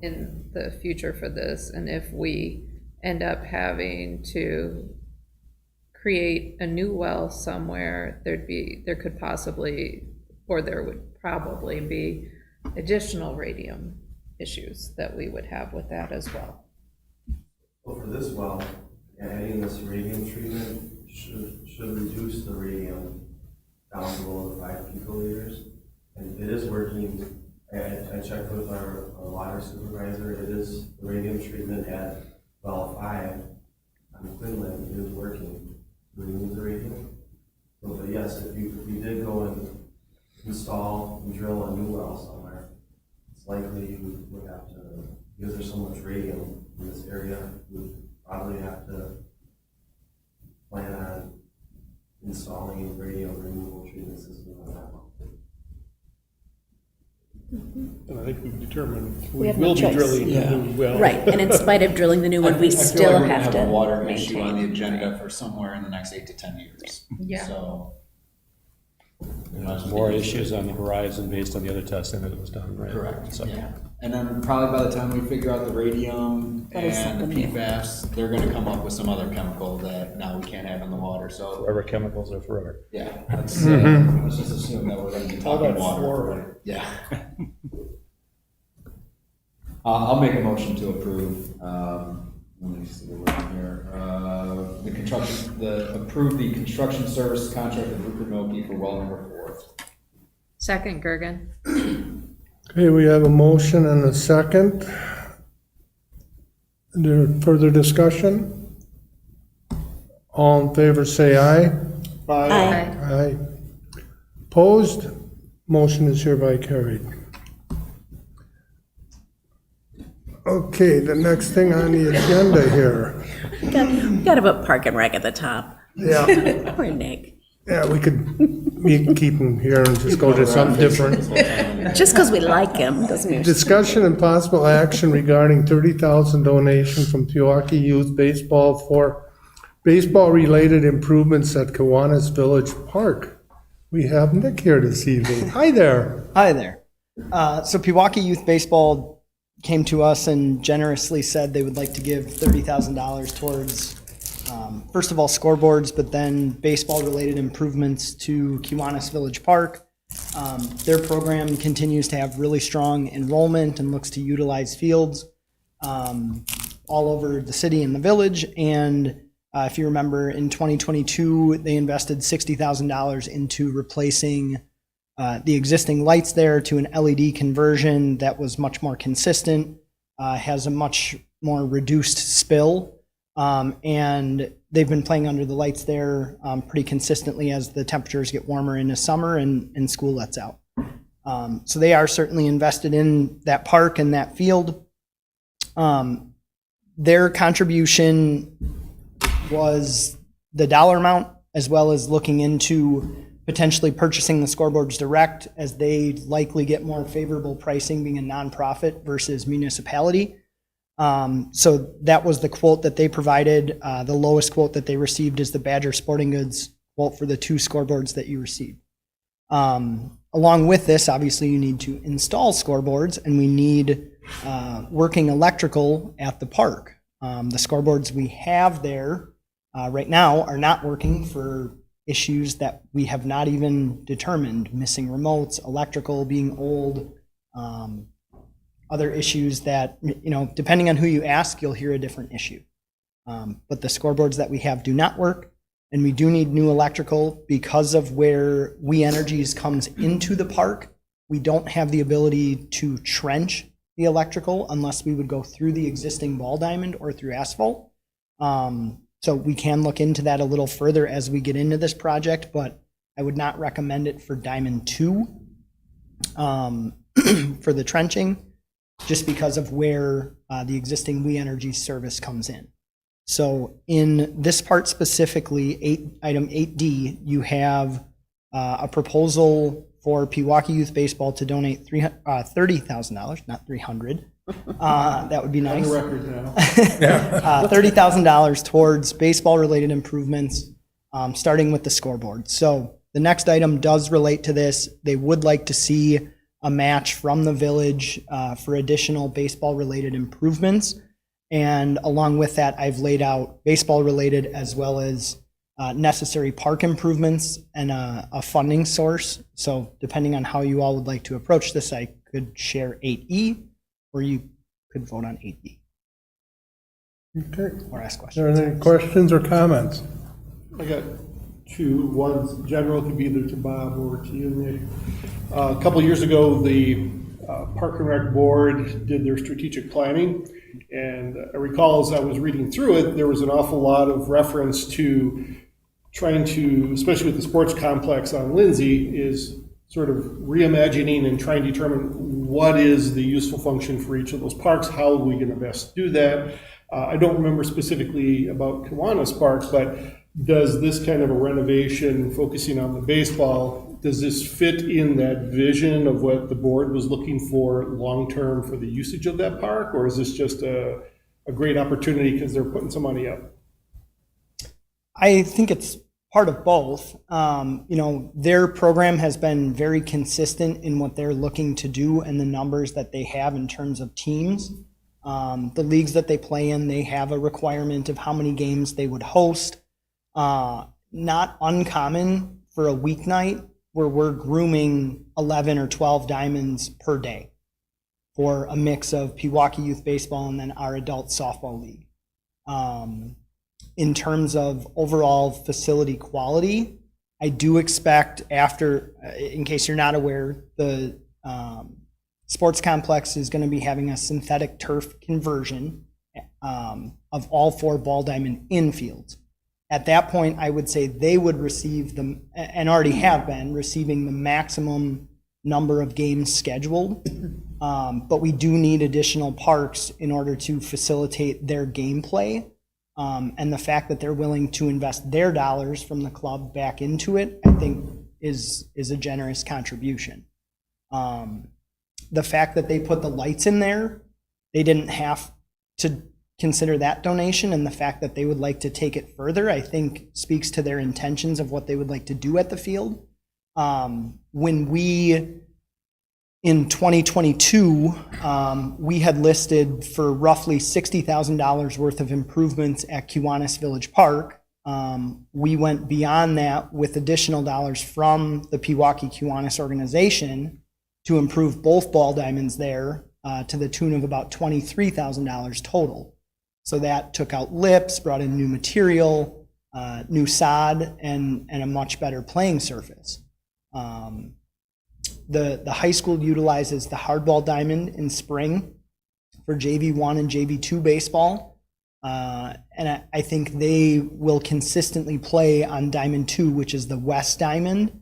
in the future for this. And if we end up having to create a new well somewhere, there could possibly, or there would probably be additional radium issues that we would have with that as well. Well, for this well, adding this radium treatment should reduce the radium down below the 5 picoliters. And it is working. I checked with our water supervisor. It is the radium treatment at well 5 on Quinlan is working to remove the radium. So, but yes, if you did go and install and drill a new well somewhere, it's likely you would have to, because there's so much radium in this area, you would probably have to plan on installing radium removal treatment system on that one. And I think we've determined We we have no will be choice. drilling a new well. Right, and in spite of drilling the new one, we I feel like still we're gonna have to a water issue on the maintain. agenda for somewhere in the next 8 to 10 years. Yeah. So. There's more issues on the horizon based on the other testing that was done, right? Correct, So- yeah. And then probably by the time we figure out the radium That is and the something new. PFAS, they're gonna come up with some other chemical that now we can't have in the water, so, Forever chemicals are forever. yeah. Let's just assume that we're gonna be How talking about water. fluoride? Yeah. I'll make a motion to approve, let me see what we're on here. Approve the construction service contract with Rupert Milky for well number 4. Second, Gergen. Okay, we have a motion and a second. There further discussion? All in favor, say aye. Aye. Aye. Opposed? Motion is hereby carried. Okay, the next thing on the agenda here. We gotta put Park and Rec at the top. Yeah, Poor Nick. yeah, we can keep him here and just go to something different. Just because we like him doesn't mean. Discussion and possible action regarding 30,000 donation from Pewaukee Youth Baseball for baseball-related improvements at Kiwanis Village Park. We have Nick here this evening. Hi there. Hi there. So Pewaukee Youth Baseball came to us and generously said they would like to give $30,000 towards, first of all, scoreboards, but then baseball-related improvements to Kiwanis Village Park. Their program continues to have really strong enrollment and looks to utilize fields all over the city and the village. And if you remember, in 2022, they invested $60,000 into replacing the existing lights there to an LED conversion that was much more consistent, has a much more reduced spill, and they've been playing under the lights there pretty consistently as the temperatures get warmer in the summer and school lets out. So they are certainly invested in that park and that field. Their contribution was the dollar amount, as well as looking into potentially purchasing the scoreboards direct, as they likely get more favorable pricing being a nonprofit versus municipality. So that was the quote that they provided. The lowest quote that they received is the Badger Sporting Goods quote for the 2 scoreboards that you received. Along with this, obviously you need to install scoreboards, and we need working electrical at the park. The scoreboards we have there right now are not working for issues that we have not even determined: missing remotes, electrical being old, other issues that, you know, depending on who you ask, you'll hear a different issue. But the scoreboards that we have do not work, and we do need new electrical because of where We Energies comes into the park. We don't have the ability to trench the electrical unless we would go through the existing ball diamond or through asphalt. So we can look into that a little further as we get into this project, but I would not recommend it for Diamond 2 for the trenching, just because of where the existing We Energy service comes in. So in this part specifically, item 8D, you have a proposal for Pewaukee Youth Baseball to donate $30,000, not $300. That would be nice. On the record now. $30,000 towards baseball-related improvements, starting with the scoreboard. So the next item does relate to this. They would like to see a match from the village for additional baseball-related improvements. And along with that, I've laid out baseball-related as well as necessary park improvements and a funding source. So depending on how you all would like to approach this, I could share 8E, or you could vote on 8D. Okay. Or ask Are questions. there any questions or comments? I got 2. One's general, could be either to Bob or to you, Nick. A couple years ago, the Park and Rec Board did their strategic planning, and I recall as I was reading through it, there was an awful lot of reference to trying to, especially with the sports complex on Lindsay, is sort of reimagining and trying to determine what is the useful function for each of those parks, how are we going to best do that. I don't remember specifically about Kiwanis Park, but does this kind of a renovation focusing on the baseball, does this fit in that vision of what the board was looking for long-term for the usage of that park? Or is this just a great opportunity because they're putting some money up? I think it's part of both. Their program has been very consistent in what they're looking to do and the numbers that they have in terms of teams. The leagues that they play in, they have a requirement of how many games they would host. Not uncommon for a weeknight where we're grooming 11 or 12 diamonds per day for a mix of Pewaukee Youth Baseball and then our adult softball league. In terms of overall facility quality, I do expect after, in case you're not aware, the sports complex is going to be having a synthetic turf conversion of all 4 ball diamond infields. At that point, I would say they would receive the, and already have been, receiving the maximum number of games scheduled. But we do need additional parks in order to facilitate their gameplay. And the fact that they're willing to invest their dollars from the club back into it, I think is a generous contribution. The fact that they put the lights in there, they didn't have to consider that donation, and the fact that they would like to take it further, I think speaks to their intentions of what they would like to do at the field. When we, in 2022, we had listed for roughly $60,000 worth of improvements at Kiwanis Village Park. We went beyond that with additional dollars from the Pewaukee Kiwanis organization to improve both ball diamonds there to the tune of about $23,000 total. So that took out lips, brought in new material, new sod, and a much better playing surface. The high school utilizes the hardball diamond in spring for JV1 and JV2 baseball. And I think they will consistently play on Diamond 2, which is the West Diamond.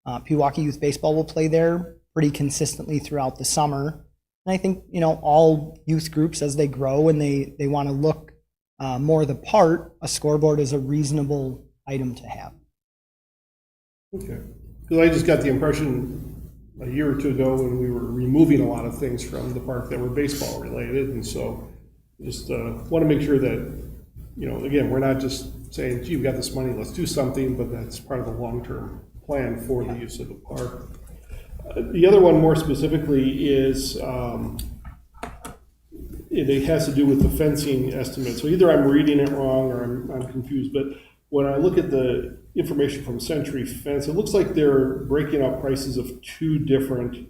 Pewaukee Youth Baseball will play there pretty consistently throughout the summer. And I think, all youth groups, as they grow and they want to look more the part, a scoreboard is a reasonable item to have. Okay. Because I just got the impression a year or two ago when we were removing a lot of things from the park that were baseball related. And so just want to make sure that, again, we're not just saying, gee, we got this money, let's do something, but that's part of the long-term plan for the use of the park. The other one more specifically is it has to do with the fencing estimate. So either I'm reading it wrong or I'm confused, but when I look at the information from Century Fence, it looks like they're breaking up prices of two different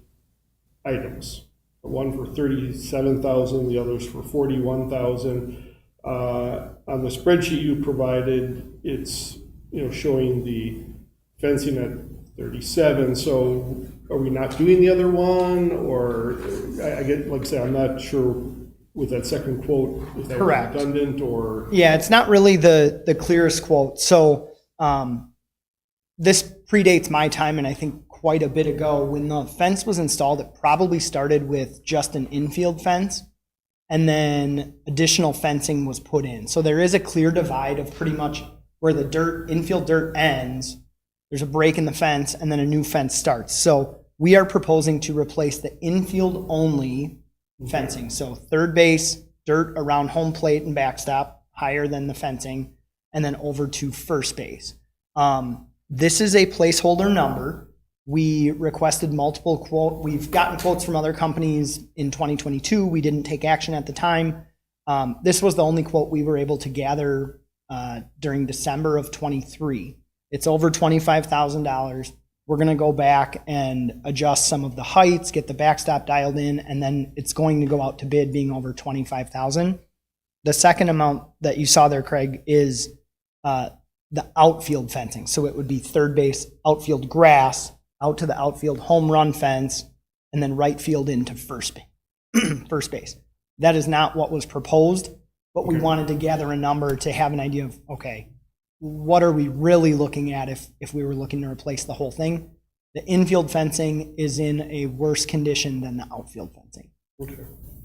items. One for $37,000, the others for $41,000. On the spreadsheet you provided, it's showing the fencing at $37,000. So are we not doing the other one, or I get, like I said, I'm not sure with that second quote if that was Correct. redundant or. Yeah, it's not really the clearest quote. So this predates my time, and I think quite a bit ago. When the fence was installed, it probably started with just an infield fence, and then additional fencing was put in. So there is a clear divide of pretty much where the infield dirt ends. There's a break in the fence, and then a new fence starts. So we are proposing to replace the infield only fencing. So third base, dirt around home plate and backstop, higher than the fencing, and then over to first base. This is a placeholder number. We requested multiple quotes. We've gotten quotes from other companies in 2022. We didn't take action at the time. This was the only quote we were able to gather during December of 23. It's over $25,000. We're going to go back and adjust some of the heights, get the backstop dialed in, and then it's going to go out to bid being over $25,000. The second amount that you saw there, Craig, is the outfield fencing. So it would be third base, outfield grass, out to the outfield home run fence, and then right field into first base. That is not what was proposed, but we wanted to gather a number to have an idea of, okay, what are we really looking at if we were looking to replace the whole thing? The infield fencing is in a worse condition than the outfield fencing.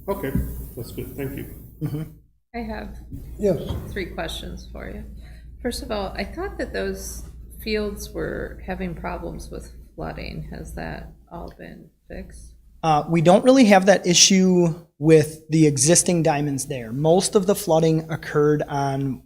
Okay, that's good. Thank you. Mm-hmm. I have Yes. 3 questions for you. First of all, I thought that those fields were having problems with flooding. Has that all been fixed? We don't really have that issue with the existing diamonds there. Most of the flooding occurred on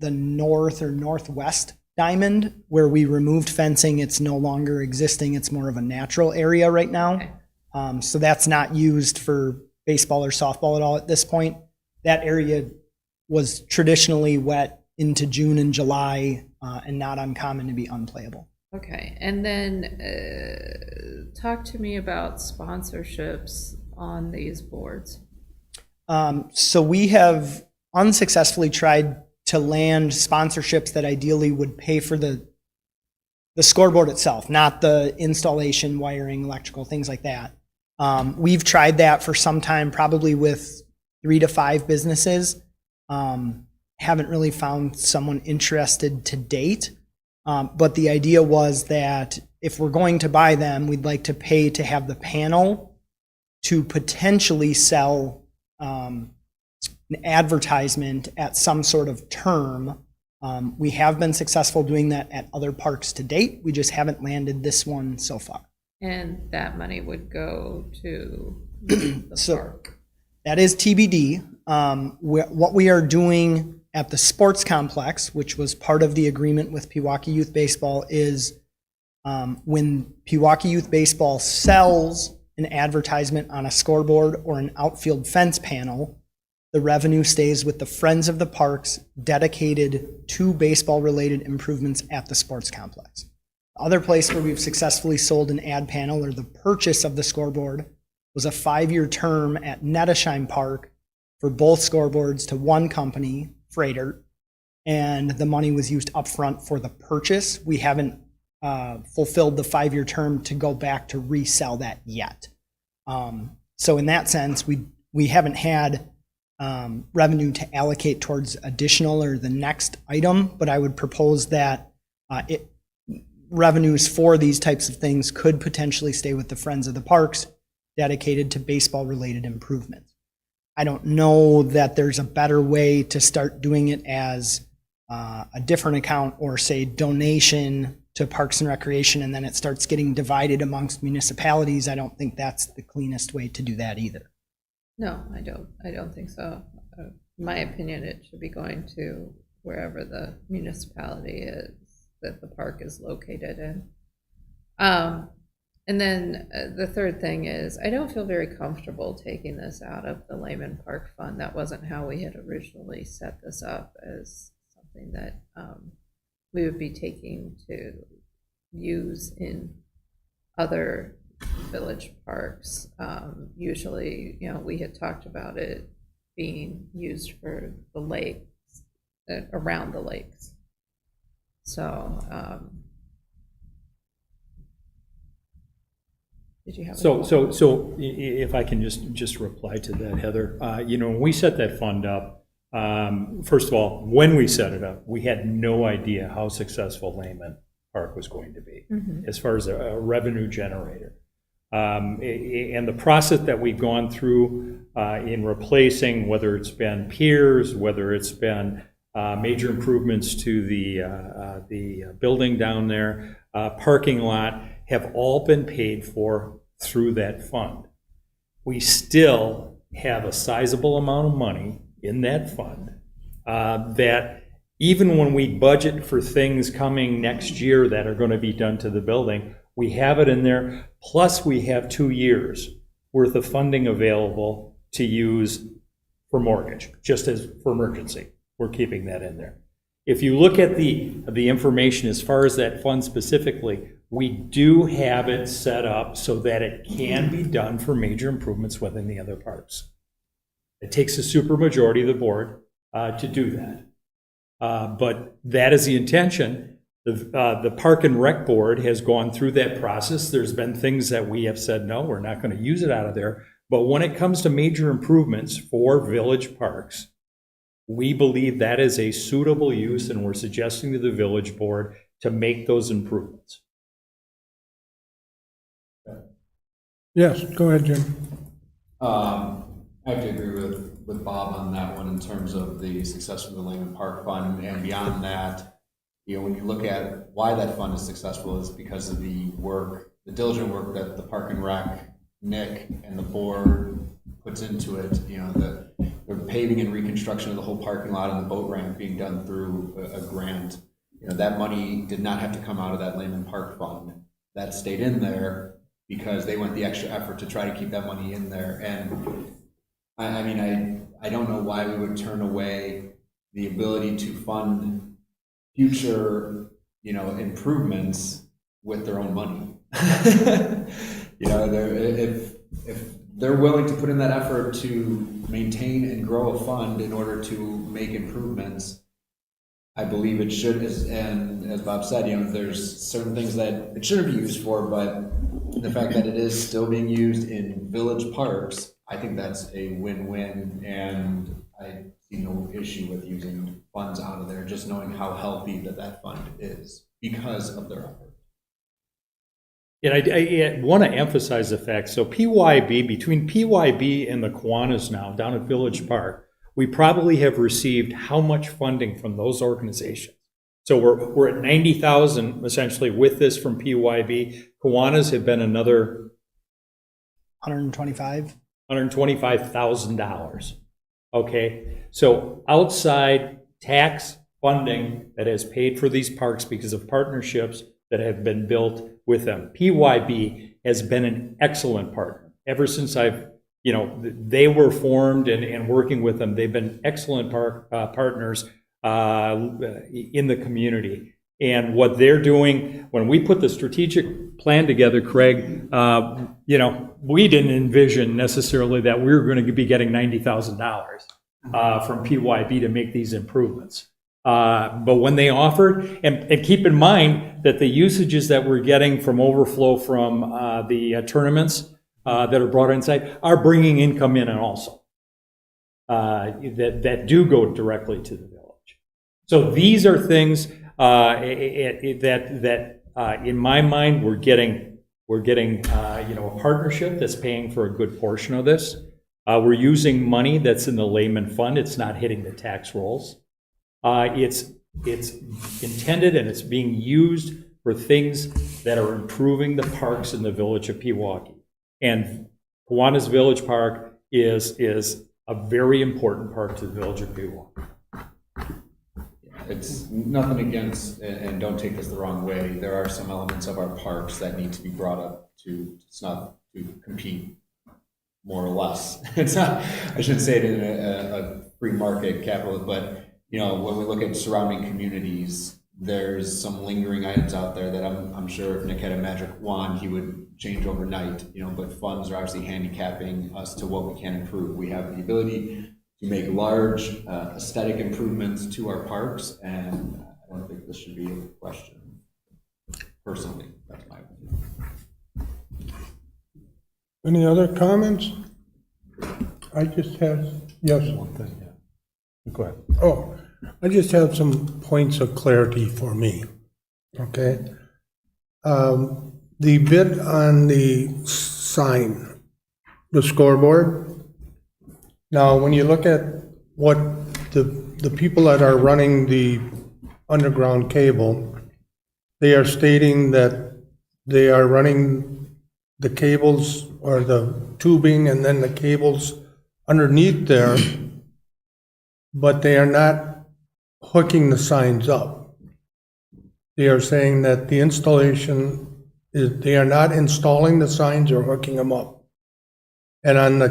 the north or northwest diamond where we removed fencing. It's no longer existing. It's more of a natural area right now. Okay. So that's not used for baseball or softball at all at this point. That area was traditionally wet into June and July and not uncommon to be unplayable. Okay, and then talk to me about sponsorships on these boards. So we have unsuccessfully tried to land sponsorships that ideally would pay for the scoreboard itself, not the installation, wiring, electrical, things like that. We've tried that for some time, probably with 3 to 5 businesses. haven't really found someone interested to date. But the idea was that if we're going to buy them, we'd like to pay to have the panel to potentially sell an advertisement at some sort of term. We have been successful doing that at other parks to date. We just haven't landed this one so far. And that money would go to the park. That is TBD. What we are doing at the sports complex, which was part of the agreement with Pewaukee Youth Baseball, is when Pewaukee Youth Baseball sells an advertisement on a scoreboard or an outfield fence panel, the revenue stays with the Friends of the Parks dedicated to baseball-related improvements at the sports complex. The other place where we've successfully sold an ad panel or the purchase of the scoreboard was a 5-year term at Nettesheim Park for both scoreboards to one company, Freighter, and the money was used upfront for the purchase. We haven't fulfilled the 5-year term to go back to resell that yet. So in that sense, we haven't had revenue to allocate towards additional or the next item, but I would propose that revenues for these types of things could potentially stay with the Friends of the Parks dedicated to baseball-related improvements. I don't know that there's a better way to start doing it as a different account or say donation to Parks and Recreation, and then it starts getting divided amongst municipalities. I don't think that's the cleanest way to do that either. No, I don't think so. In my opinion, it should be going to wherever the municipality is that the park is located in. And then the third thing is, I don't feel very comfortable taking this out of the Lehman Park Fund. That wasn't how we had originally set this up, as something that we would be taking to use in other village parks. Usually, we had talked about it being used for the lakes, around the lakes. So, did you have? So if I can just reply to that, Heather, when we set that fund up, first of all, when we set it up, we had no idea how successful Lehman Park was going to be as far as a revenue generator. And the process that we've gone through in replacing, whether it's been piers, whether it's been major improvements to the building down there, parking lot, have all been paid for through that fund. We still have a sizable amount of money in that fund that even when we budget for things coming next year that are going to be done to the building, we have it in there, plus we have 2 years worth of funding available to use for mortgage, just as for emergency. We're keeping that in there. If you look at the information as far as that fund specifically, we do have it set up so that it can be done for major improvements within the other parks. It takes a supermajority of the board to do that. But that is the intention. The Park and Rec Board has gone through that process. There's been things that we have said, no, we're not going to use it out of there. But when it comes to major improvements for village parks, we believe that is a suitable use, and we're suggesting to the village board to make those improvements. Yes, go ahead, Jim. I have to agree with Bob on that one in terms of the success of the Lehman Park Fund, and beyond that, when you look at why that fund is successful is because of the diligent work that the Park and Rec, Nick, and the board puts into it. The paving and reconstruction of the whole parking lot and the boat ramp being done through a grant. That money did not have to come out of that Lehman Park Fund. That stayed in there because they went the extra effort to try to keep that money in there. And I don't know why we would turn away the ability to fund future, improvements with their own money. If they're willing to put in that effort to maintain and grow a fund in order to make improvements, I believe it should, and as Bob said, there's certain things that it shouldn't be used for, but the fact that it is still being used in village parks, I think that's a win-win, and I see no issue with using funds funds out of there, just knowing how healthy that fund is because of their effort. And I want to emphasize the fact, so PYB, between PYB and the Kiwanis now down at Village Park, we probably have received how much funding from those organizations? So we're at 90,000 essentially with this from PYB. Kiwanis have been another 125. $125,000. Okay, so outside tax funding that has paid for these parks because of partnerships that have been built with them. PYB has been an excellent partner. Ever since they were formed and working with them, they've been excellent partners in the community. And what they're doing, when we put the strategic plan together, Craig, we didn't envision necessarily that we were going to be getting $90,000 from PYB to make these improvements. But when they offered, and keep in mind that the usages that we're getting from overflow from the tournaments that are brought inside are bringing income in and also that do go directly to the village. So these are things that in my mind we're getting a partnership that's paying for a good portion of this. We're using money that's in the layman fund. It's not hitting the tax rolls. It's intended and it's being used for things that are improving the parks in the village of Pewaukee. And Kiwanis Village Park is a very important park to the village of Pewaukee. It's nothing against, and don't take this the wrong way, there are some elements of our parks that need to be brought up to snuff to compete more or less. It's not, I shouldn't say it in a free market capitalist, but when we look at surrounding communities, there's some lingering items out there that I'm sure if Nick had a magic wand, he would change overnight, but funds are obviously handicapping us to what we can improve. We have the ability to make large aesthetic improvements to our parks, and I don't think this should be a question. Personally, that's my opinion. Any other comments? I just have, yes. One thing, yeah. Go ahead. Oh, I just have some points of clarity for me, okay? The bid on the sign, the scoreboard, now when you look at what the people that are running the underground cable, they are stating that they are running the cables or the tubing and then the cables underneath there, but they are not hooking the signs up. They are saying that the installation is, they are not installing the signs or hooking them up. And on the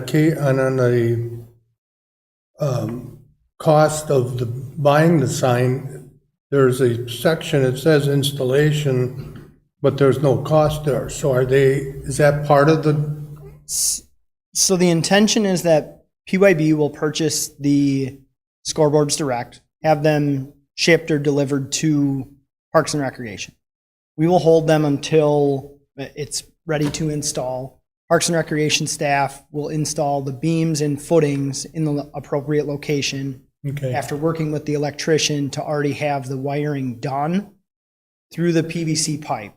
cost of buying the sign, there's a section that says installation, but there's no cost there. So is that part of the? So the intention is that PYB will purchase the scoreboards direct, have them shipped or delivered to Parks and Recreation. We will hold them until it's ready to install. Parks and Recreation staff will install the beams and footings in the appropriate location. Okay. After working with the electrician to already have the wiring done through the PVC pipe.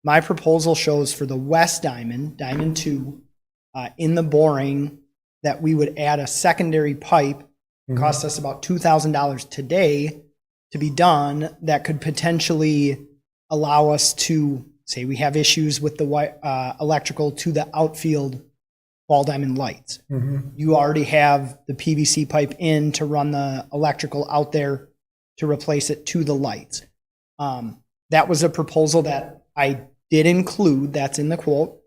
My proposal shows for the west diamond, diamond 2, in the boring, that we would add a secondary pipe. It cost us about $2,000 today to be done. That could potentially allow us to, say we have issues with the electrical to the outfield ball diamond lights. You already have the PVC pipe in to run the electrical out there to replace it to the lights. That was a proposal that I did include, that's in the quote,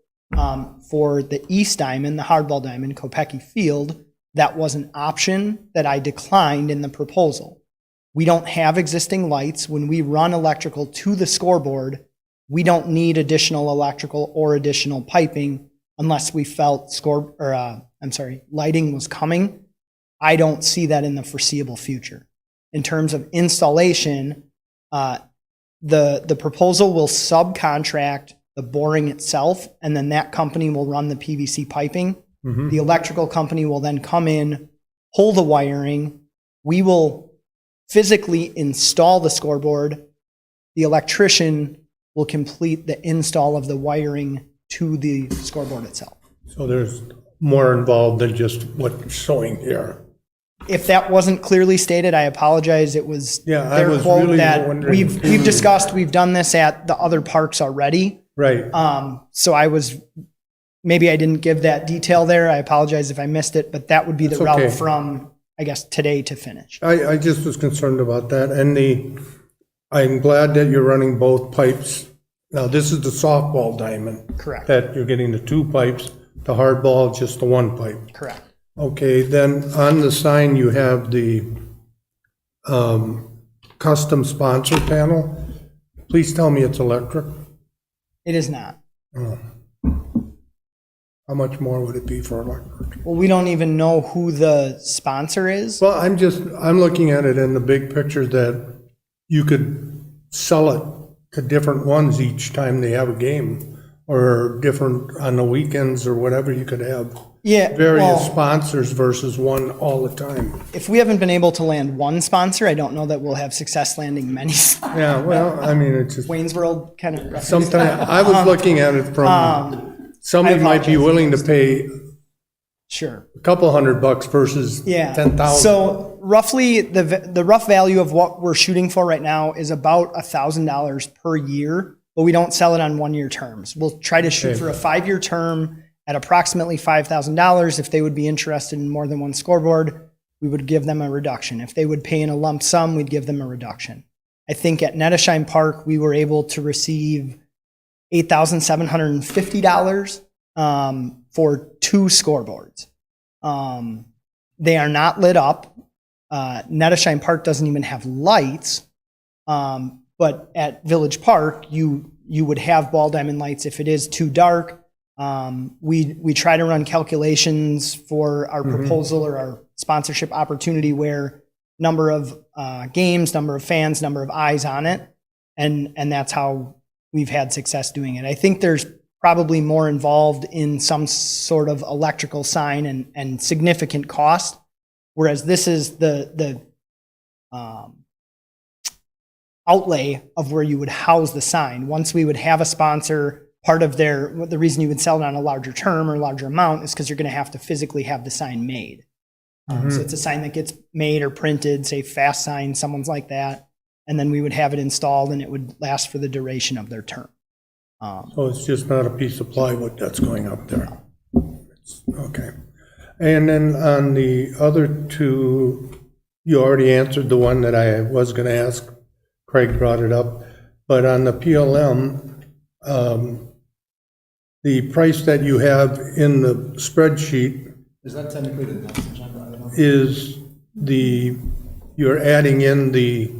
for the east diamond, the hardball diamond, Kopecky Field. That was an option that I declined in the proposal. We don't have existing lights. When we run electrical to the scoreboard, we don't need additional electrical or additional piping unless we felt lighting was coming. I don't see that in the foreseeable future. In terms of installation, the proposal will subcontract the boring itself, and then that company will run the PVC piping. The electrical company will then come in, pull the wiring. We will physically install the scoreboard. The electrician will complete the install of the wiring to the scoreboard itself. So there's more involved than just what's showing here. If that wasn't clearly stated, I apologize. It was Yeah, I their was quote really that wondering. we've discussed, we've done this at the other parks already. Right. So maybe I didn't give that detail there. I apologize if I missed it, but that would be the That's route okay. from, I guess, today to finish. I just was concerned about that, and I'm glad that you're running both pipes. Now, this is the softball diamond. Correct. That you're getting the two pipes, the hardball, just the one pipe. Correct. Okay, then on the sign, you have the custom sponsor panel. Please tell me it's electric. It is not. Oh. How much more would it be for electric? Well, we don't even know who the sponsor is. Well, I'm looking at it in the big picture that you could sell it to different ones each time they have a game, or different on the weekends or whatever. You could have Yeah, various well, sponsors versus one all the time. if we haven't been able to land one sponsor, I don't know that we'll have success landing many. Yeah, well, I mean, it's just, Wayne's World kind of. sometimes, I was looking at it from, somebody might be apologize. willing to pay Sure. a couple $100 versus Yeah. 10,000. So roughly, the rough value of what we're shooting for right now is about $1,000 per year, but we don't sell it on 1-year terms. We'll try to shoot Okay. for a 5-year term at approximately $5,000. If they would be interested in more than one scoreboard, we would give them a reduction. If they would pay in a lump sum, we'd give them a reduction. I think at Netashine Park, we were able to receive $8,750 for 2 scoreboards. They are not lit up. Netashine Park doesn't even have lights. But at Village Park, you would have ball diamond lights if it is too dark. We try to run calculations for our proposal or our sponsorship opportunity where number of games, number of fans, number of eyes on it, and that's how we've had success doing it. I think there's probably more involved in some sort of electrical sign and significant cost, whereas this is the outlay of where you would house the sign. Once we would have a sponsor, part of the reason you would sell it on a larger term or larger amount is because you're going to have to physically have the sign made. So it's a sign that gets made or printed, say Fast Sign, someone's like that, and then we would have it installed and it would last for the duration of their term. So it's just not a piece of plywood that's going up there. Okay. And then on the other two, you already answered the one that I was going to ask. Craig brought it up. But on the PLM, the price that you have in the spreadsheet Is that technically the next agenda item? is you're adding in the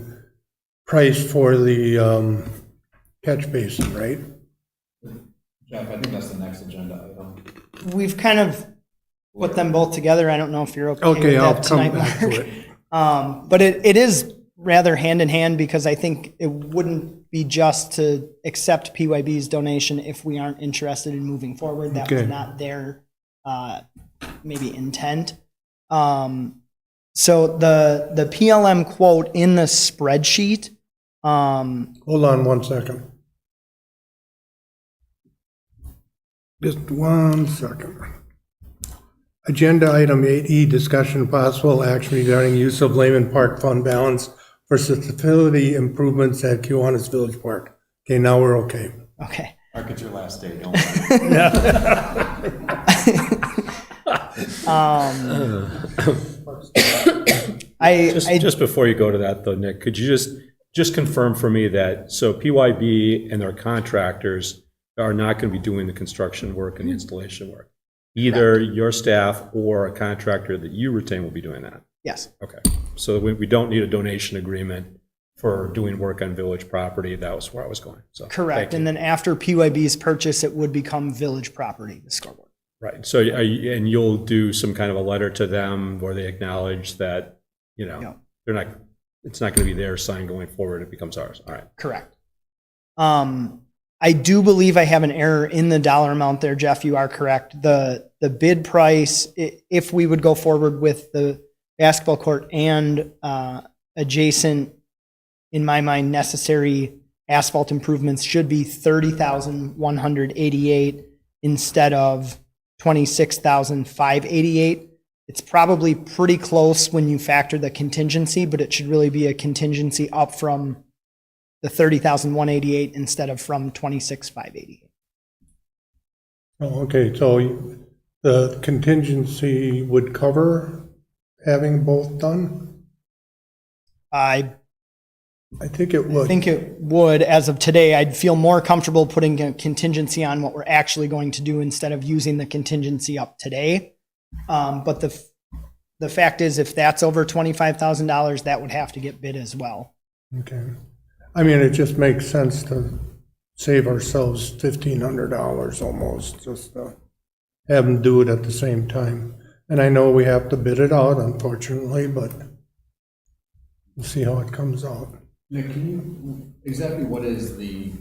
price for the catch basin, right? Jeff, I think that's the next agenda item. We've kind of put them both together. I don't know if you're okay with Okay, I'll that come tonight, back to Mark. it. But it is rather hand in hand because I think it wouldn't be just to accept PYB's donation if we aren't interested in moving forward. That was Okay. not their maybe intent. So the PLM quote in the spreadsheet, Hold on 1 second. Just 1 second. Agenda item 8E, discussion possible action regarding use of Lehman Park fund balance for facility improvements at Kiwanis Village Park. Okay, now we're okay. okay. Mark, it's your last day, don't worry. Just before you go to that though, Nick, could you just confirm for me that, so PYB and their contractors are not going to be doing the construction work and the installation work? Either your staff or a contractor that you retain will be doing that? Yes. Okay, so we don't need a donation agreement for doing work on village property. That was where I was going, so. Correct. thank you. And then after PYB's purchase, it would become village property, the scoreboard. Right, so, and you'll do some kind of a letter to them where they acknowledge that, Yeah. they're not, it's not going to be their sign going forward, it becomes ours, all right. Correct. I do believe I have an error in the dollar amount there, Jeff. You are correct. The bid price, if we would go forward with the basketball court and adjacent, in my mind, necessary asphalt improvements should be 30,188 instead of 26,588. It's probably pretty close when you factor the contingency, but it should really be a contingency up from the 30,188 instead of from 26,588. Oh, okay, so the contingency would cover having both done? I think it would. I think it would. As of today, I'd feel more comfortable putting a contingency on what we're actually going to do instead of using the contingency up today. But the fact is, if that's over $25,000, that would have to get bid as well. Okay. I mean, it just makes sense to save ourselves $1,500 almost, just to have them do it at the same time. And I know we have to bid it out, unfortunately, but we'll see how it comes out. Nick, can you, exactly what is the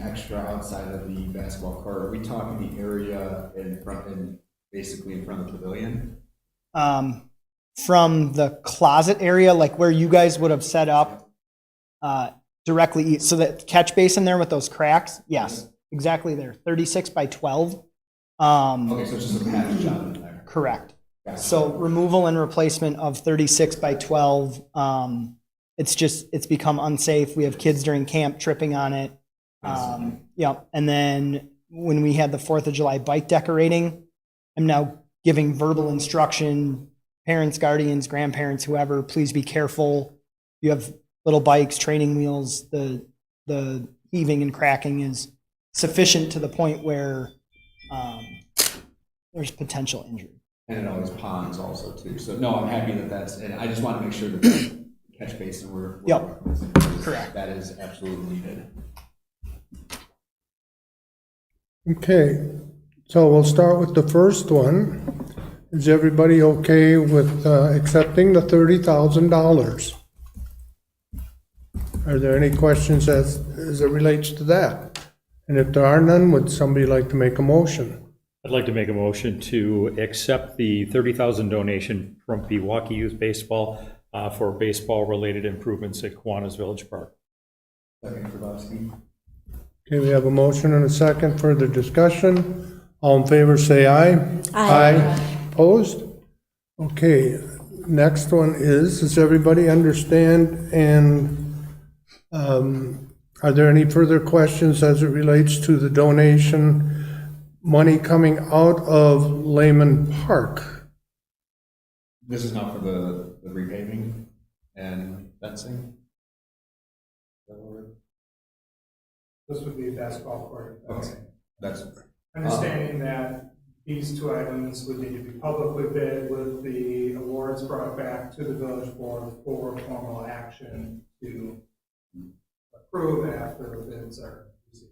extra outside of the basketball court? Are we talking the area in front, and basically in front of the pavilion? From the closet area, like where you guys would have set up directly east, so that catch basin there with those cracks, yes, exactly there, 36 by 12. Okay, so it's just a patch job in there. Correct. Gotcha. So removal and replacement of 36 by 12, it's become unsafe. We have kids during camp tripping on it. Yeah, and then when we had the 4th of July bike decorating, I'm now giving verbal instruction, parents, guardians, grandparents, whoever, please be careful. You have little bikes, training wheels, the heaving and cracking is sufficient to the point where there's potential injury. And it always ponds also too. So no, I'm happy that that's, and I just want to make sure that the catch basin we're Yep. correct. That is absolutely needed. Okay, so we'll start with the first one. Is everybody okay with accepting the $30,000? Are there any questions as it relates to that? And if there are none, would somebody like to make a motion? I'd like to make a motion to accept the $30,000 donation from Pewaukee Youth Baseball for baseball-related improvements at Kiwanis Village Park. Second, Grabowski. Okay, we have a motion and a second. Further discussion? All in favor, say aye. Aye. Opposed? Okay, next one is, does everybody understand, and are there any further questions as it relates to the donation money coming out of Lehman Park? This is not for the repaving and fencing? This would be basketball court. Okay, that's. Understanding that these two items would need to be publicly bid with the awards brought back to the village board for formal action to approve after the bids are received.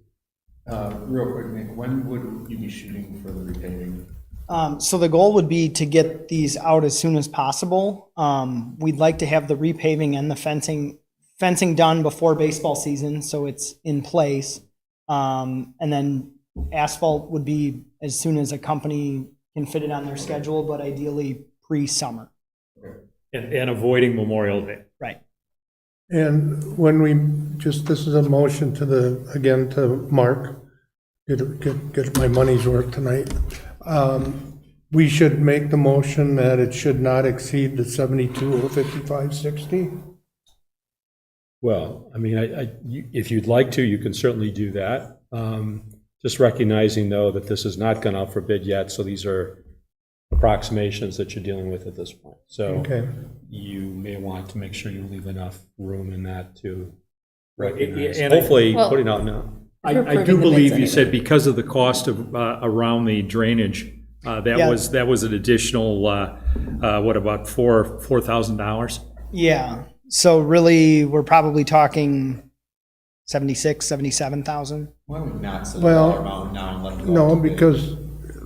Real quick, Nick, when would you be shooting for the repaving? So the goal would be to get these out as soon as possible. We'd like to have the repaving and the fencing done before baseball season, so it's in place. And then asphalt would be as soon as a company can fit it on their schedule, but ideally pre-summer. And avoiding Memorial Day. Right. And when we this is a motion to to Mark, get my money's worth tonight. We should make the motion that it should not exceed the 72 or 5560. Well, I mean, if you'd like to, you can certainly do that. Just recognizing, though, that this has not gone out for bid yet, so these are approximations that you're dealing with at this point. So Okay. you may want to make sure you leave enough room in that to Right, recognize. and Hopefully, Well- putting out now. I do believe you said because of the cost of around the drainage, Yeah. that was an additional, what, about $4,000? Yeah. So really, we're probably talking 76, 77,000. Why would we not set a Well, dollar amount now and let them go No, out to bid? because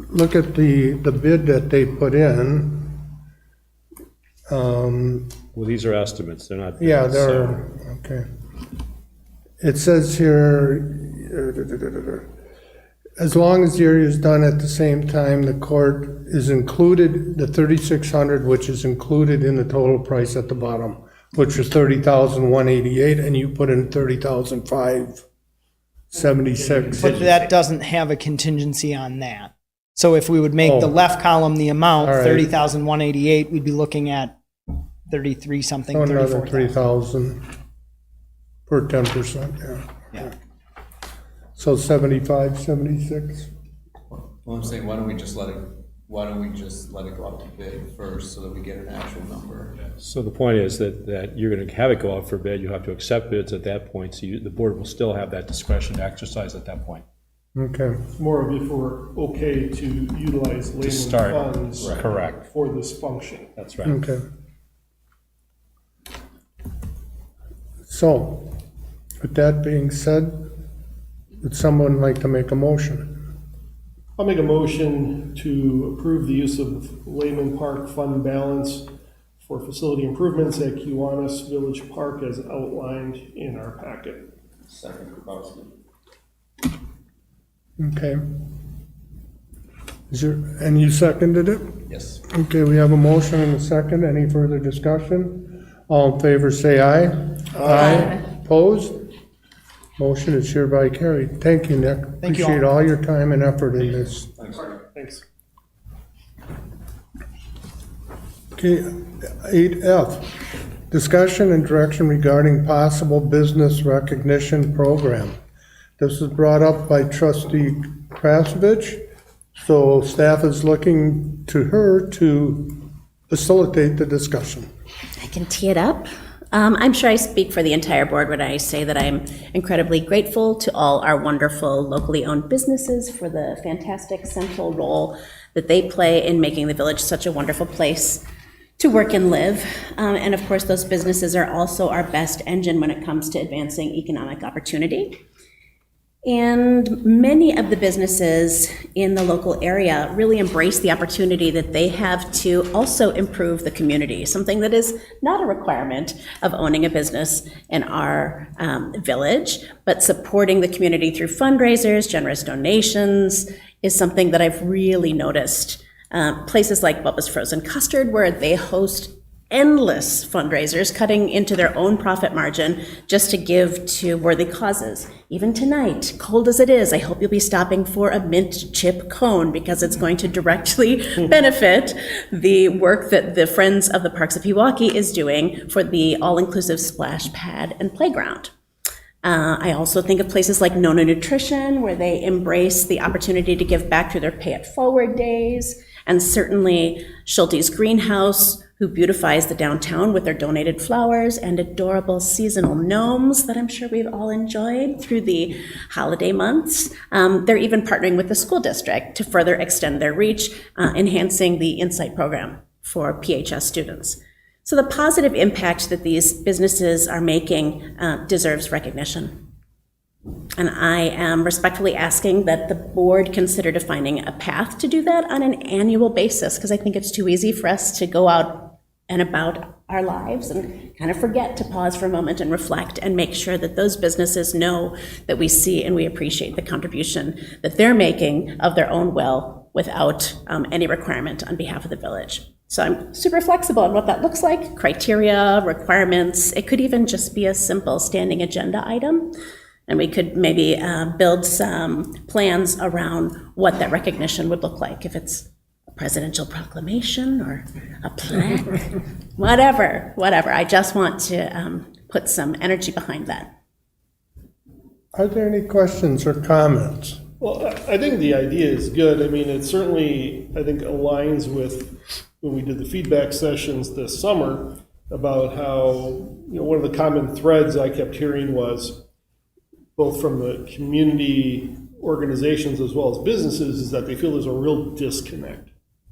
look at the bid that they put in. Well, these are estimates, they're not. Yeah, bids, so- they're, okay. It says here, as long as the area is done at the same time, the court is included, the 3,600, which is included in the total price at the bottom. which was 30,188, and you put in 30,576. But that doesn't have a contingency on that. So if we would make the Oh. left column the amount, All right. 30,188, we'd be looking at 33 something, So another 34,000. 3,000 per 10%, yeah. So 75, 76? Well, I'm saying, why don't we just let it go out to bid first so that we get an actual number? So the point is that you're going to have it go out for bid, you have to accept bids at that point, so the board will still have that discretion to exercise at that point. Okay. More of if we're okay to utilize Leyland start, funds. right. Correct. For this function. That's right. Okay. So, with that being said, would someone like to make a motion? I'll make a motion to approve the use of Lehman Park fund balance for facility improvements at Kiwanis Village Park as outlined in our packet. Second, Grabowski. Okay. And you seconded it? Yes. Okay, we have a motion and a second. Any further discussion? All in favor, say aye. Aye. Opposed? Motion is hereby carried. Thank you, Nick. Thank you all. Appreciate all your time and effort in this. Thanks. Okay, 8F, discussion and direction regarding possible business recognition program. This was brought up by trustee Krasovich, so staff is looking to her to facilitate the discussion. I can tee it up. I'm sure I speak for the entire board when I say that I'm incredibly grateful to all our wonderful locally owned businesses for the fantastic central role that they play in making the village such a wonderful place to work and live. And of course, those businesses are also our best engine when it comes to advancing economic opportunity. And many of the businesses in the local area really embrace the opportunity that they have to also improve the community, something that is not a requirement of owning a business in our village, but supporting the community through fundraisers, generous donations is something that I've really noticed. Places like Bubba's Frozen Custard, where they host endless fundraisers, cutting into their own profit margin just to give to worthy causes. Even tonight, cold as it is, I hope you'll be stopping for a mint chip cone because it's going to directly benefit the work that the Friends of the Parks of Pewaukee is doing for the all-inclusive splash pad and playground. I also think of places like Nona Nutrition, where they embrace the opportunity to give back through their Pay It Forward days, and certainly Schulte's Greenhouse, who beautifies the downtown with their donated flowers and adorable seasonal gnomes that I'm sure we've all enjoyed through the holiday months. They're even partnering with the school district to further extend their reach, enhancing the Insight program for PHS students. So the positive impact that these businesses are making deserves recognition. And I am respectfully asking that the board consider defining a path to do that on an annual basis, because I think it's too easy for us to go out and about our lives and kind of forget to pause for a moment and reflect and make sure that those businesses know that we see and we appreciate the contribution that they're making of their own will without any requirement on behalf of the village. So I'm super flexible on what that looks like, criteria, requirements. It could even just be a simple standing agenda item. And we could maybe build some plans around what that recognition would look like, if it's a presidential proclamation or a plaque, whatever. I just want to put some energy behind that. Are there any questions or comments? Well, I think the idea is good. I mean, it certainly, I think, aligns with when we did the feedback sessions this summer about how, one of the common threads I kept hearing was, both from the community organizations as well as businesses, is that they feel there's a real disconnect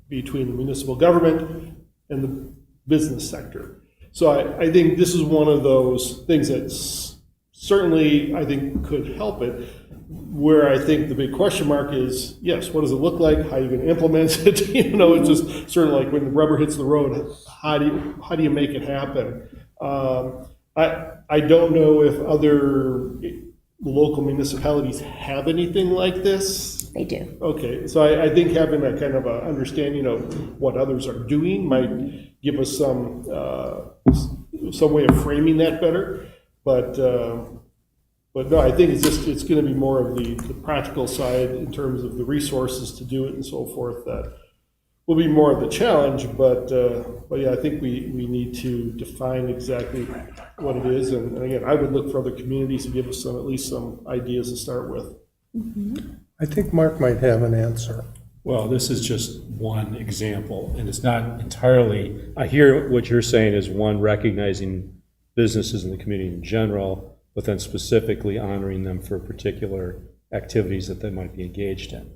between the municipal government and the business sector. So I think this is one of those things that certainly, I think, could help it. Where I think the big question mark is, yes, what does it look like? How are you going to implement it? It's just sort of like when the rubber hits the road, how do you make it happen? I don't know if other local municipalities have anything like this. They do. Okay, so I think having that kind of a understanding of what others are doing might give us some some way of framing that better. But no, I think it's going to be more of the practical side in terms of the resources to do it and so forth that will be more of the challenge. But yeah, I think we need to define exactly what it is. And again, I would look for other communities to give us at least some ideas to start with. I think Mark might have an answer. Well, this is just one example, and it's not entirely, I hear what you're saying is one, recognizing businesses in the community in general, but then specifically honoring them for particular activities that they might be engaged in.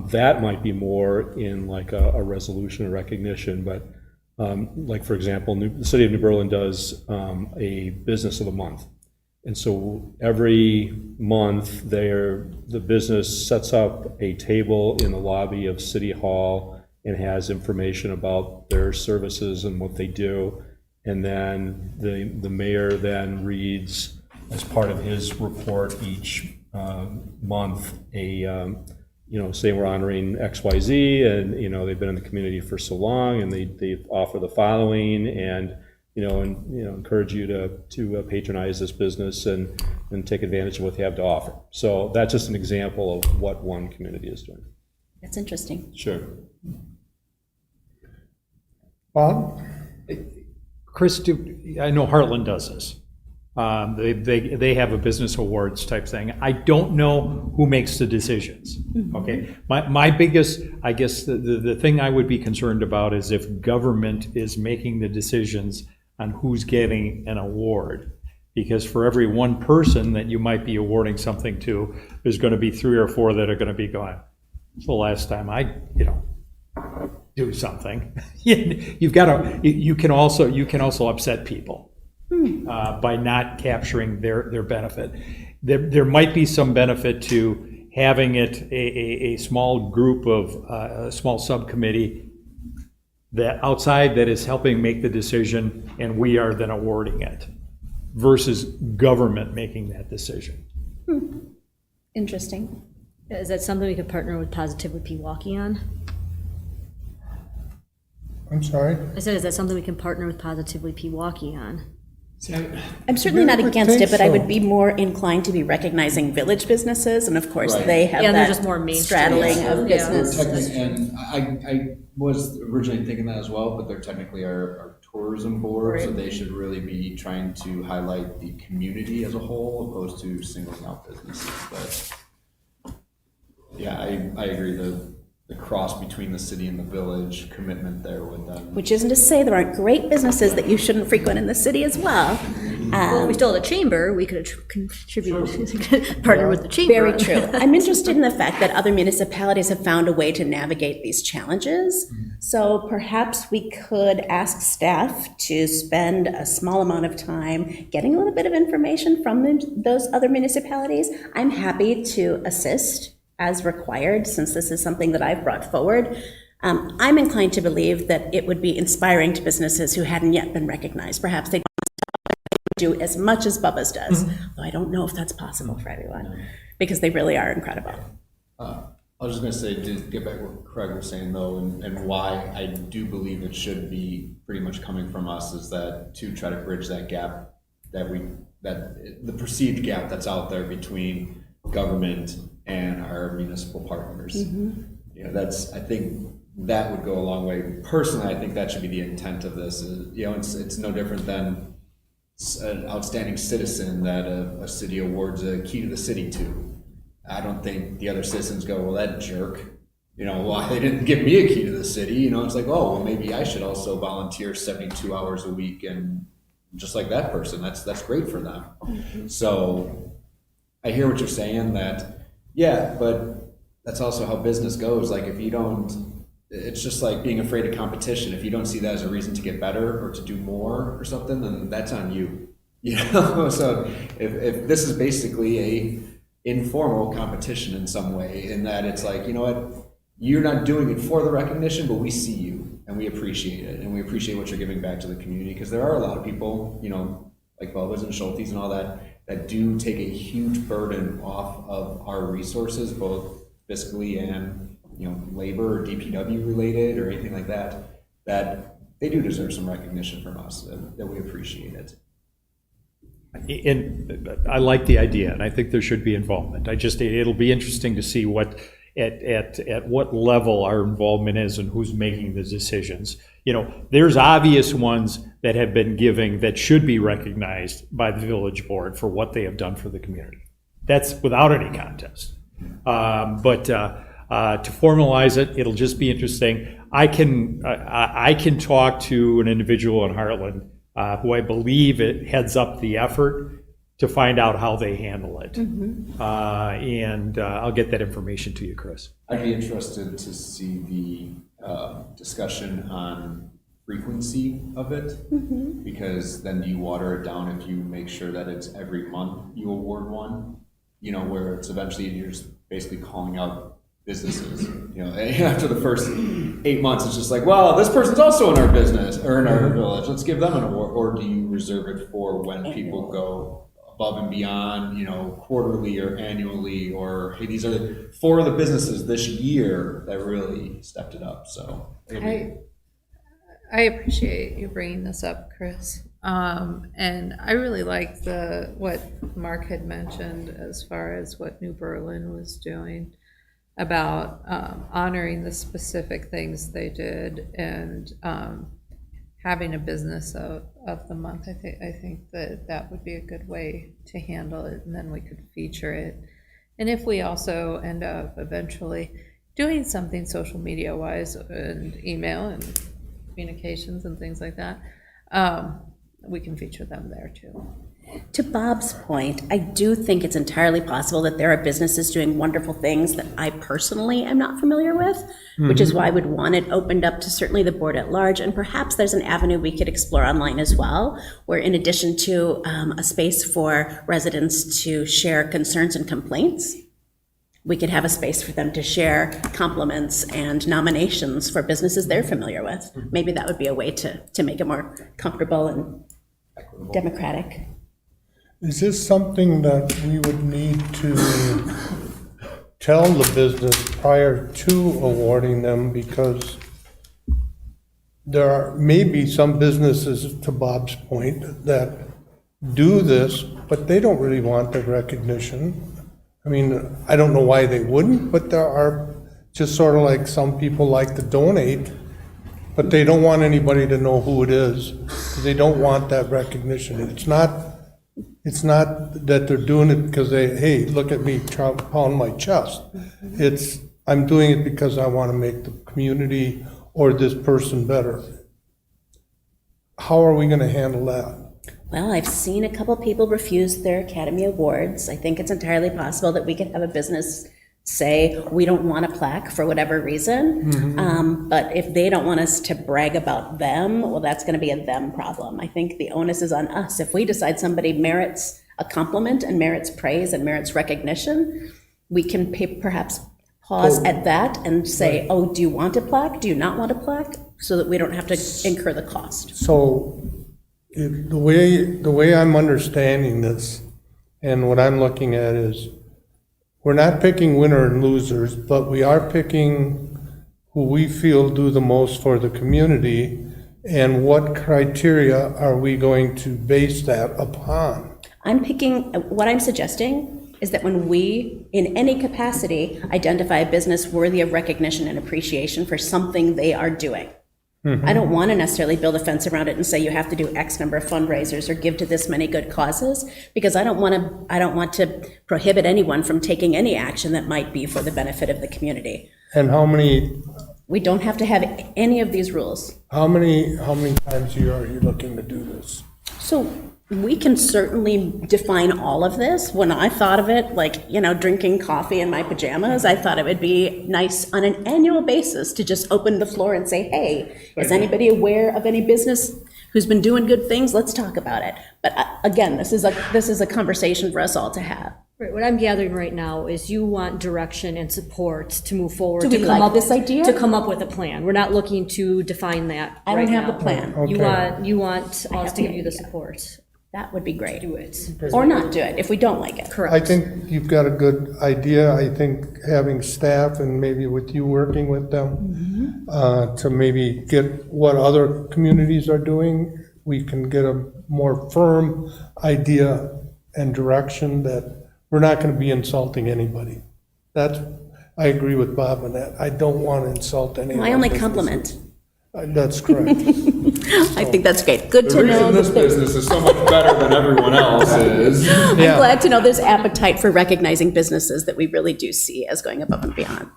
That might be more in like a resolution or recognition, but like for example, the city of New Berlin does a business of the month. And so every month the business sets up a table in the lobby of City Hall and has information about their services and what they do. And then the mayor then reads, as part of his report each month, say we're honoring XYZ, and they've been in the community for so long, and they offer the following, and encourage you to patronize this business and take advantage of what they have to offer. So that's just an example of what one community is doing. That's interesting. Sure. Bob? Chris, I know Heartland does this. They have a business awards type thing. I don't know who makes the decisions. Okay, my biggest, I guess, the thing I would be concerned about is if government is making the decisions on who's getting an award. Because for every one person that you might be awarding something to, there's going to be 3 or 4 that are going to be going, it's the last time I, do something. You've got to. You can also upset people by not capturing their benefit. There might be some benefit to having it a small group of a small subcommittee that outside that is helping make the decision, and we are then awarding it, versus government making that decision. Interesting. Is that something we could partner with Positively Pewaukee on? I'm sorry? I said, is that something we can partner with Positively Pewaukee on? I'm certainly not would against think it, but I so. would be more inclined to be recognizing village businesses, and of course, Right. they have Yeah, they're that just more Main Street. straddling of Yeah. business. And I was originally thinking that as well, but they're technically our tourism board, so Right. they should really be trying to highlight the community as a whole opposed to singling out businesses. But yeah, I agree. The cross between the city and the village commitment there with them. Which isn't to say there aren't great businesses that you shouldn't frequent in the city as well. Well, if we still had a chamber, we could contribute, partner with the chamber. Very true. I'm interested in the fact that other municipalities have found a way to navigate these challenges. So perhaps we could ask staff to spend a small amount of time getting a little bit of information from those other municipalities. I'm happy to assist as required, since this is something that I've brought forward. I'm inclined to believe that it would be inspiring to businesses who hadn't yet been recognized. Perhaps they'd do as much as Bubba's does, though I don't know if that's possible for everyone, because they really are incredible. I was just gonna say, to get back to what Craig was saying though, and why I do believe it should be pretty much coming from us, is that to try to bridge that gap that the perceived gap that's out there between government and our municipal partners. I think that would go a long way. Personally, I think that should be the intent of this. It's no different than an outstanding citizen that a city awards a key to the city to. I don't think the other citizens go, well, that jerk, why they didn't give me a key to the city? It's like, oh, well, maybe I should also volunteer 72 hours a week, and just like that person, that's great for them. So I hear what you're saying, that, yeah, but that's also how business goes. Like, if you don't, it's just like being afraid of competition. If you don't see that as a reason to get better or to do more or something, then that's on you. So if this is basically a informal competition in some way, in that it's like, you know what, you're not doing it for the recognition, but we see you and we appreciate it, and we appreciate what you're giving back to the community, because there are a lot of people, like Bubba's and Schulte's and all that do take a huge burden off of our resources, both fiscally and labor or DPW related or anything like that they do deserve some recognition from us, that we appreciate it. And I like the idea, and I think there should be involvement. It'll be interesting to see at what level our involvement is and who's making the decisions. There's obvious ones that have been giving that should be recognized by the village board for what they have done for the community. That's without any contest. But to formalize it, it'll just be interesting. I can talk to an individual in Heartland who I believe it heads up the effort to find out how they handle it. And I'll get that information to you, Chris. I'd be interested to see the discussion on frequency of it, because then you water it down if you make sure that it's every month you award one, where it's eventually you're just basically calling out businesses. After the first 8 months, it's just like, well, this person's also in our business or in our village. Let's give them an award. Or do you reserve it for when people go above and beyond, quarterly or annually, or hey, these are 4 of the businesses this year that really stepped it up. So I appreciate you bringing this up, Chris. And I really like what Mark had mentioned as far as what New Berlin was doing about honoring the specific things they did and having a business of the month. I think that would be a good way to handle it, and then we could feature it. And if we also end up eventually doing something social media wise and email and communications and things like that, we can feature them there too. To Bob's point, I do think it's entirely possible that there are businesses doing wonderful things that I personally am not familiar with, which is why I would want it opened up to certainly the board at large. And perhaps there's an avenue we could explore online as well, where in addition to a space for residents to share concerns and complaints, we could have a space for them to share compliments and nominations for businesses they're familiar with. Maybe that would be a way to make it more comfortable and democratic. Is this something that we would need to tell the business prior to awarding them? Because there are maybe some businesses, to Bob's point, that do this, but they don't really want the recognition. I mean, I don't know why they wouldn't, but there are just sort of like some people like to donate, but they don't want anybody to know who it is. They don't want that recognition. It's not that they're doing it because hey, look at me pound my chest. I'm doing it because I want to make the community or this person better. How are we going to handle that? Well, I've seen a couple people refuse their Academy Awards. I think it's entirely possible that we could have a business say, we don't want a plaque for whatever reason. But if they don't want us to brag about them, well, that's going to be a them problem. I think the onus is on us. If we decide somebody merits a compliment and merits praise and merits recognition, we can perhaps pause at that and say, oh, do you want a plaque? Do you not want a plaque? So that we don't have to incur the cost. So the way I'm understanding this and what I'm looking at is, we're not picking winner and losers, but we are picking who we feel do the most for the community, and what criteria are we going to base that upon? What I'm suggesting is that when we, in any capacity, identify a business worthy of recognition and appreciation for something they are doing, I don't want to necessarily build a fence around it and say you have to do X number of fundraisers or give to this many good causes, because I don't want to prohibit anyone from taking any action that might be for the benefit of the community. And how many? We don't have to have any of these rules. How many times a year are you looking to do this? So we can certainly define all of this. When I thought of it, drinking coffee in my pajamas, I thought it would be nice on an annual basis to just open the floor and say, hey, is anybody aware of any business who's been doing good things? Let's talk about it. But again, this is a conversation for us all to have. Right, what I'm gathering right now is you want direction and support to move forward. Do we like this idea? To come up with a plan. We're not looking to define that I don't right have now. a plan. Okay. You want us to give you the idea. support. That would be great. Do it. Or not do it if we don't like it. Correct. I think you've got a good idea. I think having staff and maybe with you working with them to maybe get what other communities are doing. We can get a more firm idea and direction that we're not going to be insulting anybody. I agree with Bob on that. I don't want to insult anyone. My only compliment. That's correct. I think that's great. Good The to know. reason this that there's- business is so much better than everyone else is. I'm Yeah. glad to know there's appetite for recognizing businesses that we really do see as going above and beyond.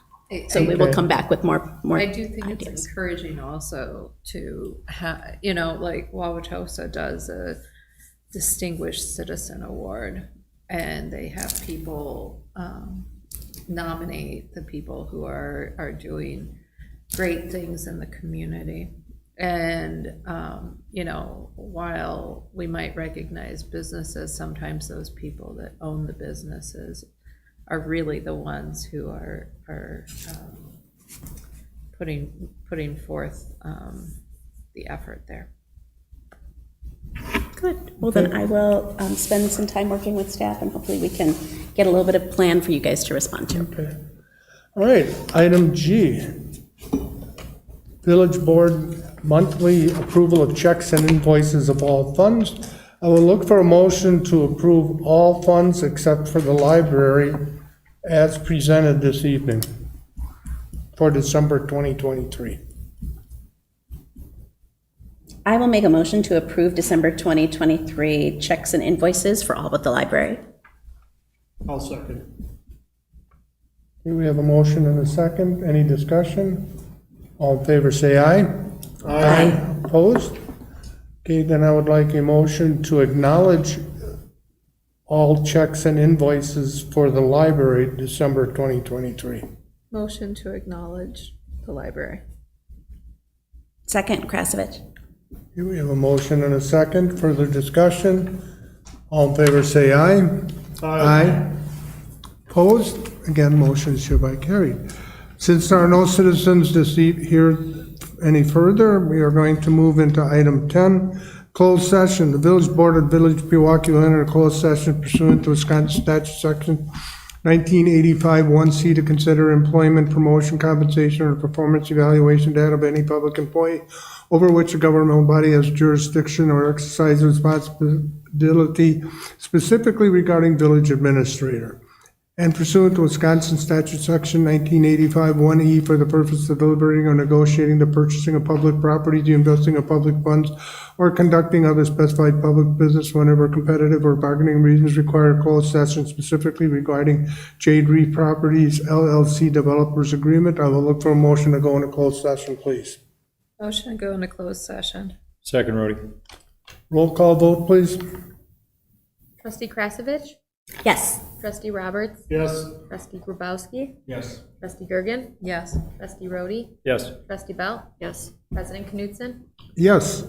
So we will come back with more I do think it's ideas. encouraging also to have, you know, like Wauwatosa does a Distinguished Citizen Award, and they have people nominate the people who are doing great things in the community. And, you know, while we might recognize businesses, sometimes those people that own the businesses are really the ones who are putting forth the effort there. Good. Well, then I will spend some time working with staff, and hopefully we can get a little bit of plan for you guys to respond to. Okay. All right, item G. Village Board monthly approval of checks and invoices of all funds. I will look for a motion to approve all funds except for the library as presented this evening for December 2023. I will make a motion to approve December 2023 checks and invoices for all but the library. I'll second. Okay, we have a motion and a second. Any discussion? All in favor, say aye. Aye. Opposed? Okay, then I would like a motion to acknowledge all checks and invoices for the library December 2023. Motion to acknowledge the library. Second, Krasovich. Okay, we have a motion and a second. Further discussion? All in favor, say aye. Aye. Opposed? Again, motion is hereby carried. Since there are no citizens to see here any further, we are going to move into item 10, closed session. The Village Board of Village of Pewaukee will enter a closed session pursuant to Wisconsin Statute Section 1985 1C to consider employment, promotion, compensation, or performance evaluation data of any public employee over which a governmental body has jurisdiction or exercise responsibility, specifically regarding village administrator. And pursuant to Wisconsin Statute Section 1985 1E for the purpose of deliberating or negotiating the purchasing of public property, the investing of public funds, or conducting other specified public business whenever competitive or bargaining reasons require a closed session specifically regarding Jade Reef Properties LLC Developers Agreement. I will look for a motion to go into closed session, please. Motion to go into closed session. Second, Rhodey. Roll call vote, please. Trustee Krasovich? Yes. Trustee Roberts? Yes. Trustee Grabowski? Yes. Trustee Gergen? Yes. Trustee Rhodey? Yes. Trustee Belt? Yes. President Knutson? Yes.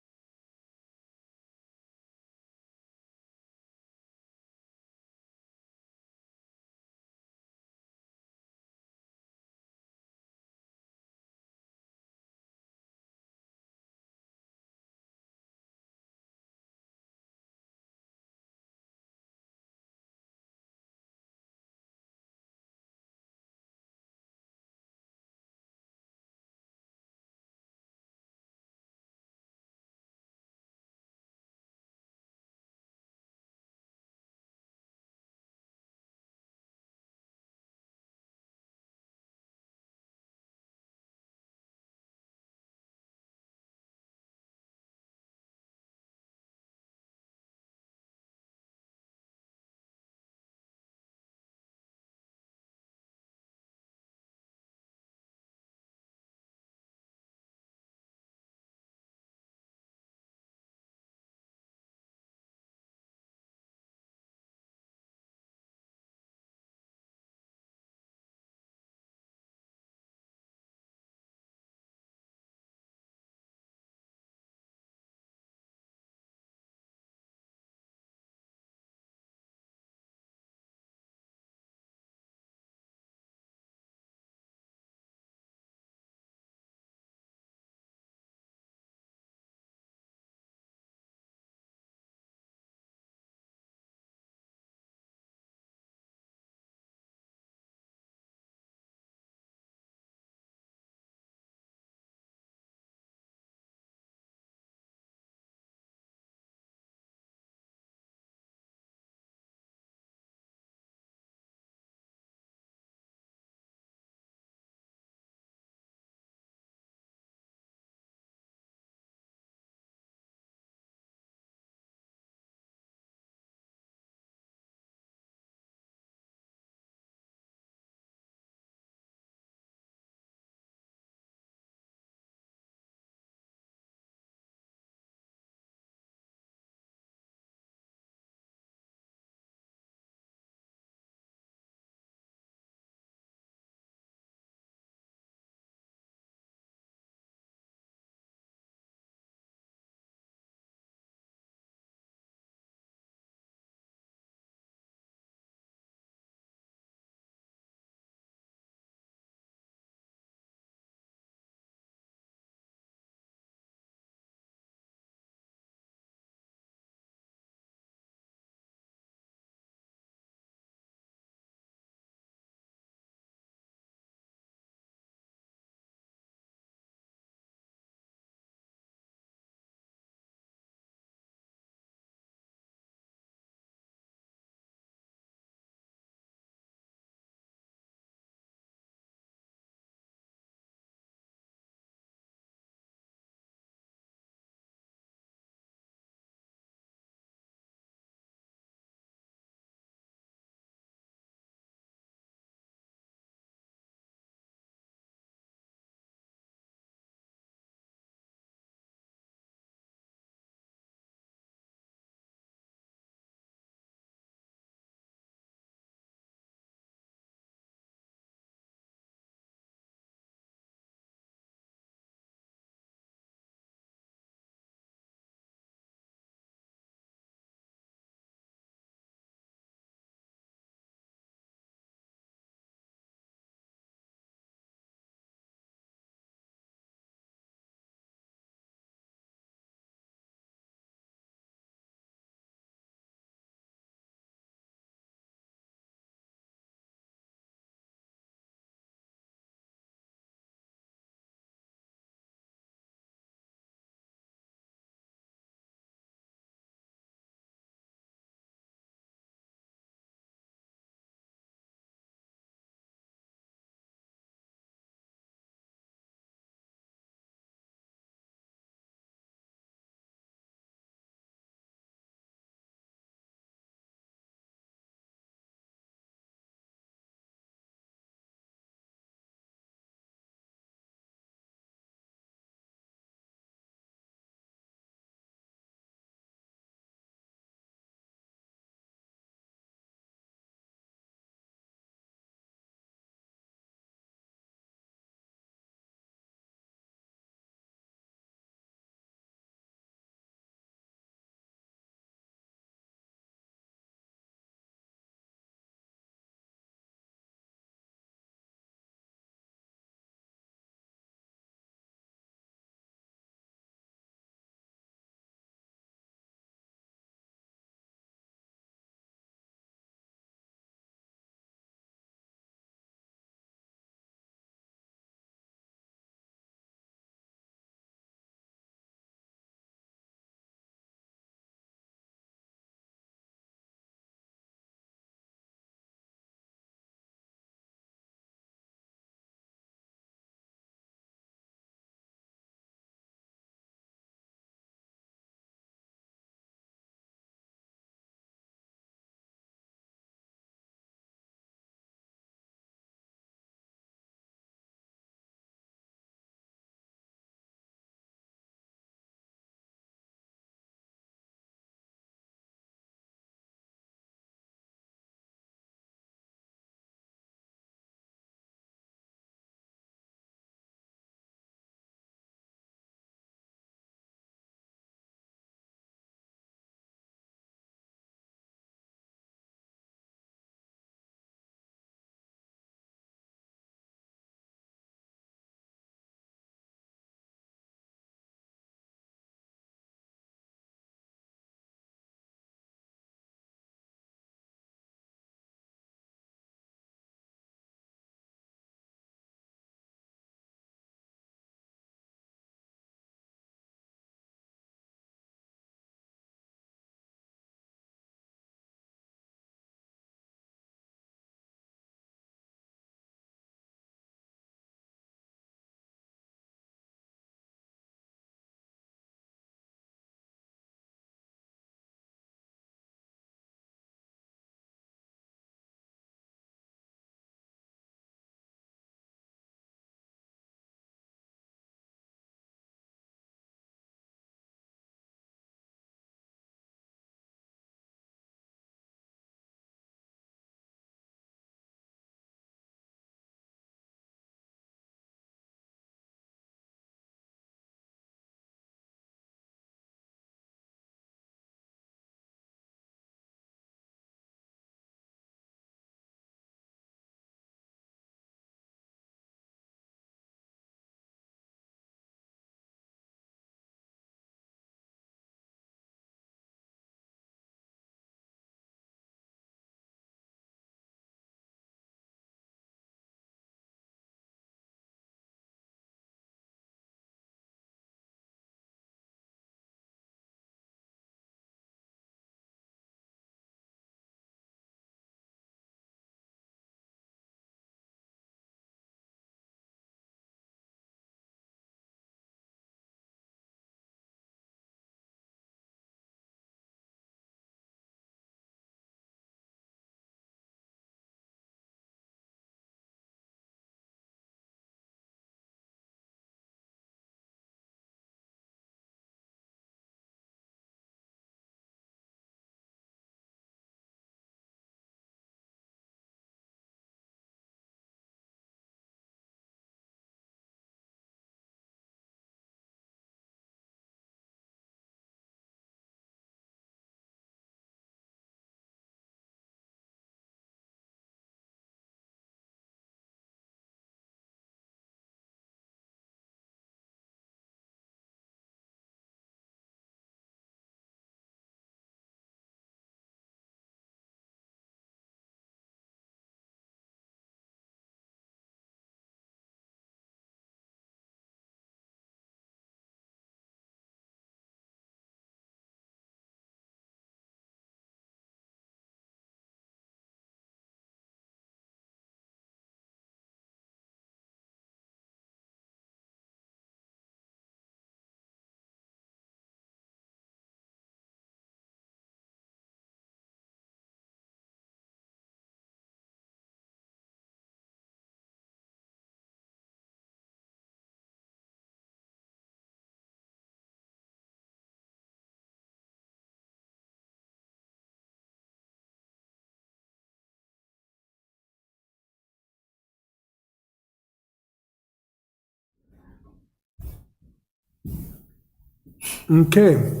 Okay.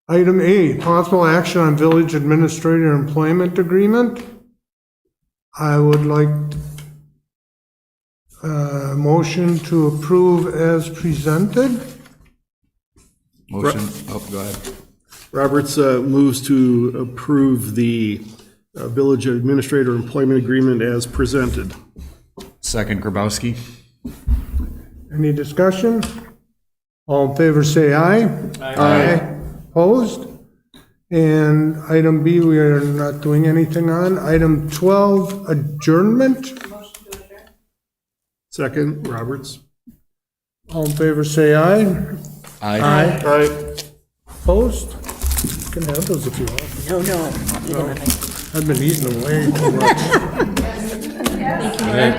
Item A, possible action on village administrator employment agreement. I would like a motion to approve as presented. Motion, oh, go ahead. Roberts moves to approve the village administrator employment agreement as presented. Second, Grabowski. Any discussion? All in favor, say aye. Aye. Opposed? And item B, we are not doing anything on. Item 12, adjournment. Second, Roberts. All in favor, say aye. Aye. Aye. Opposed? You can have those if you want. No, no. I've been eating them way too much.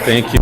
Thank you.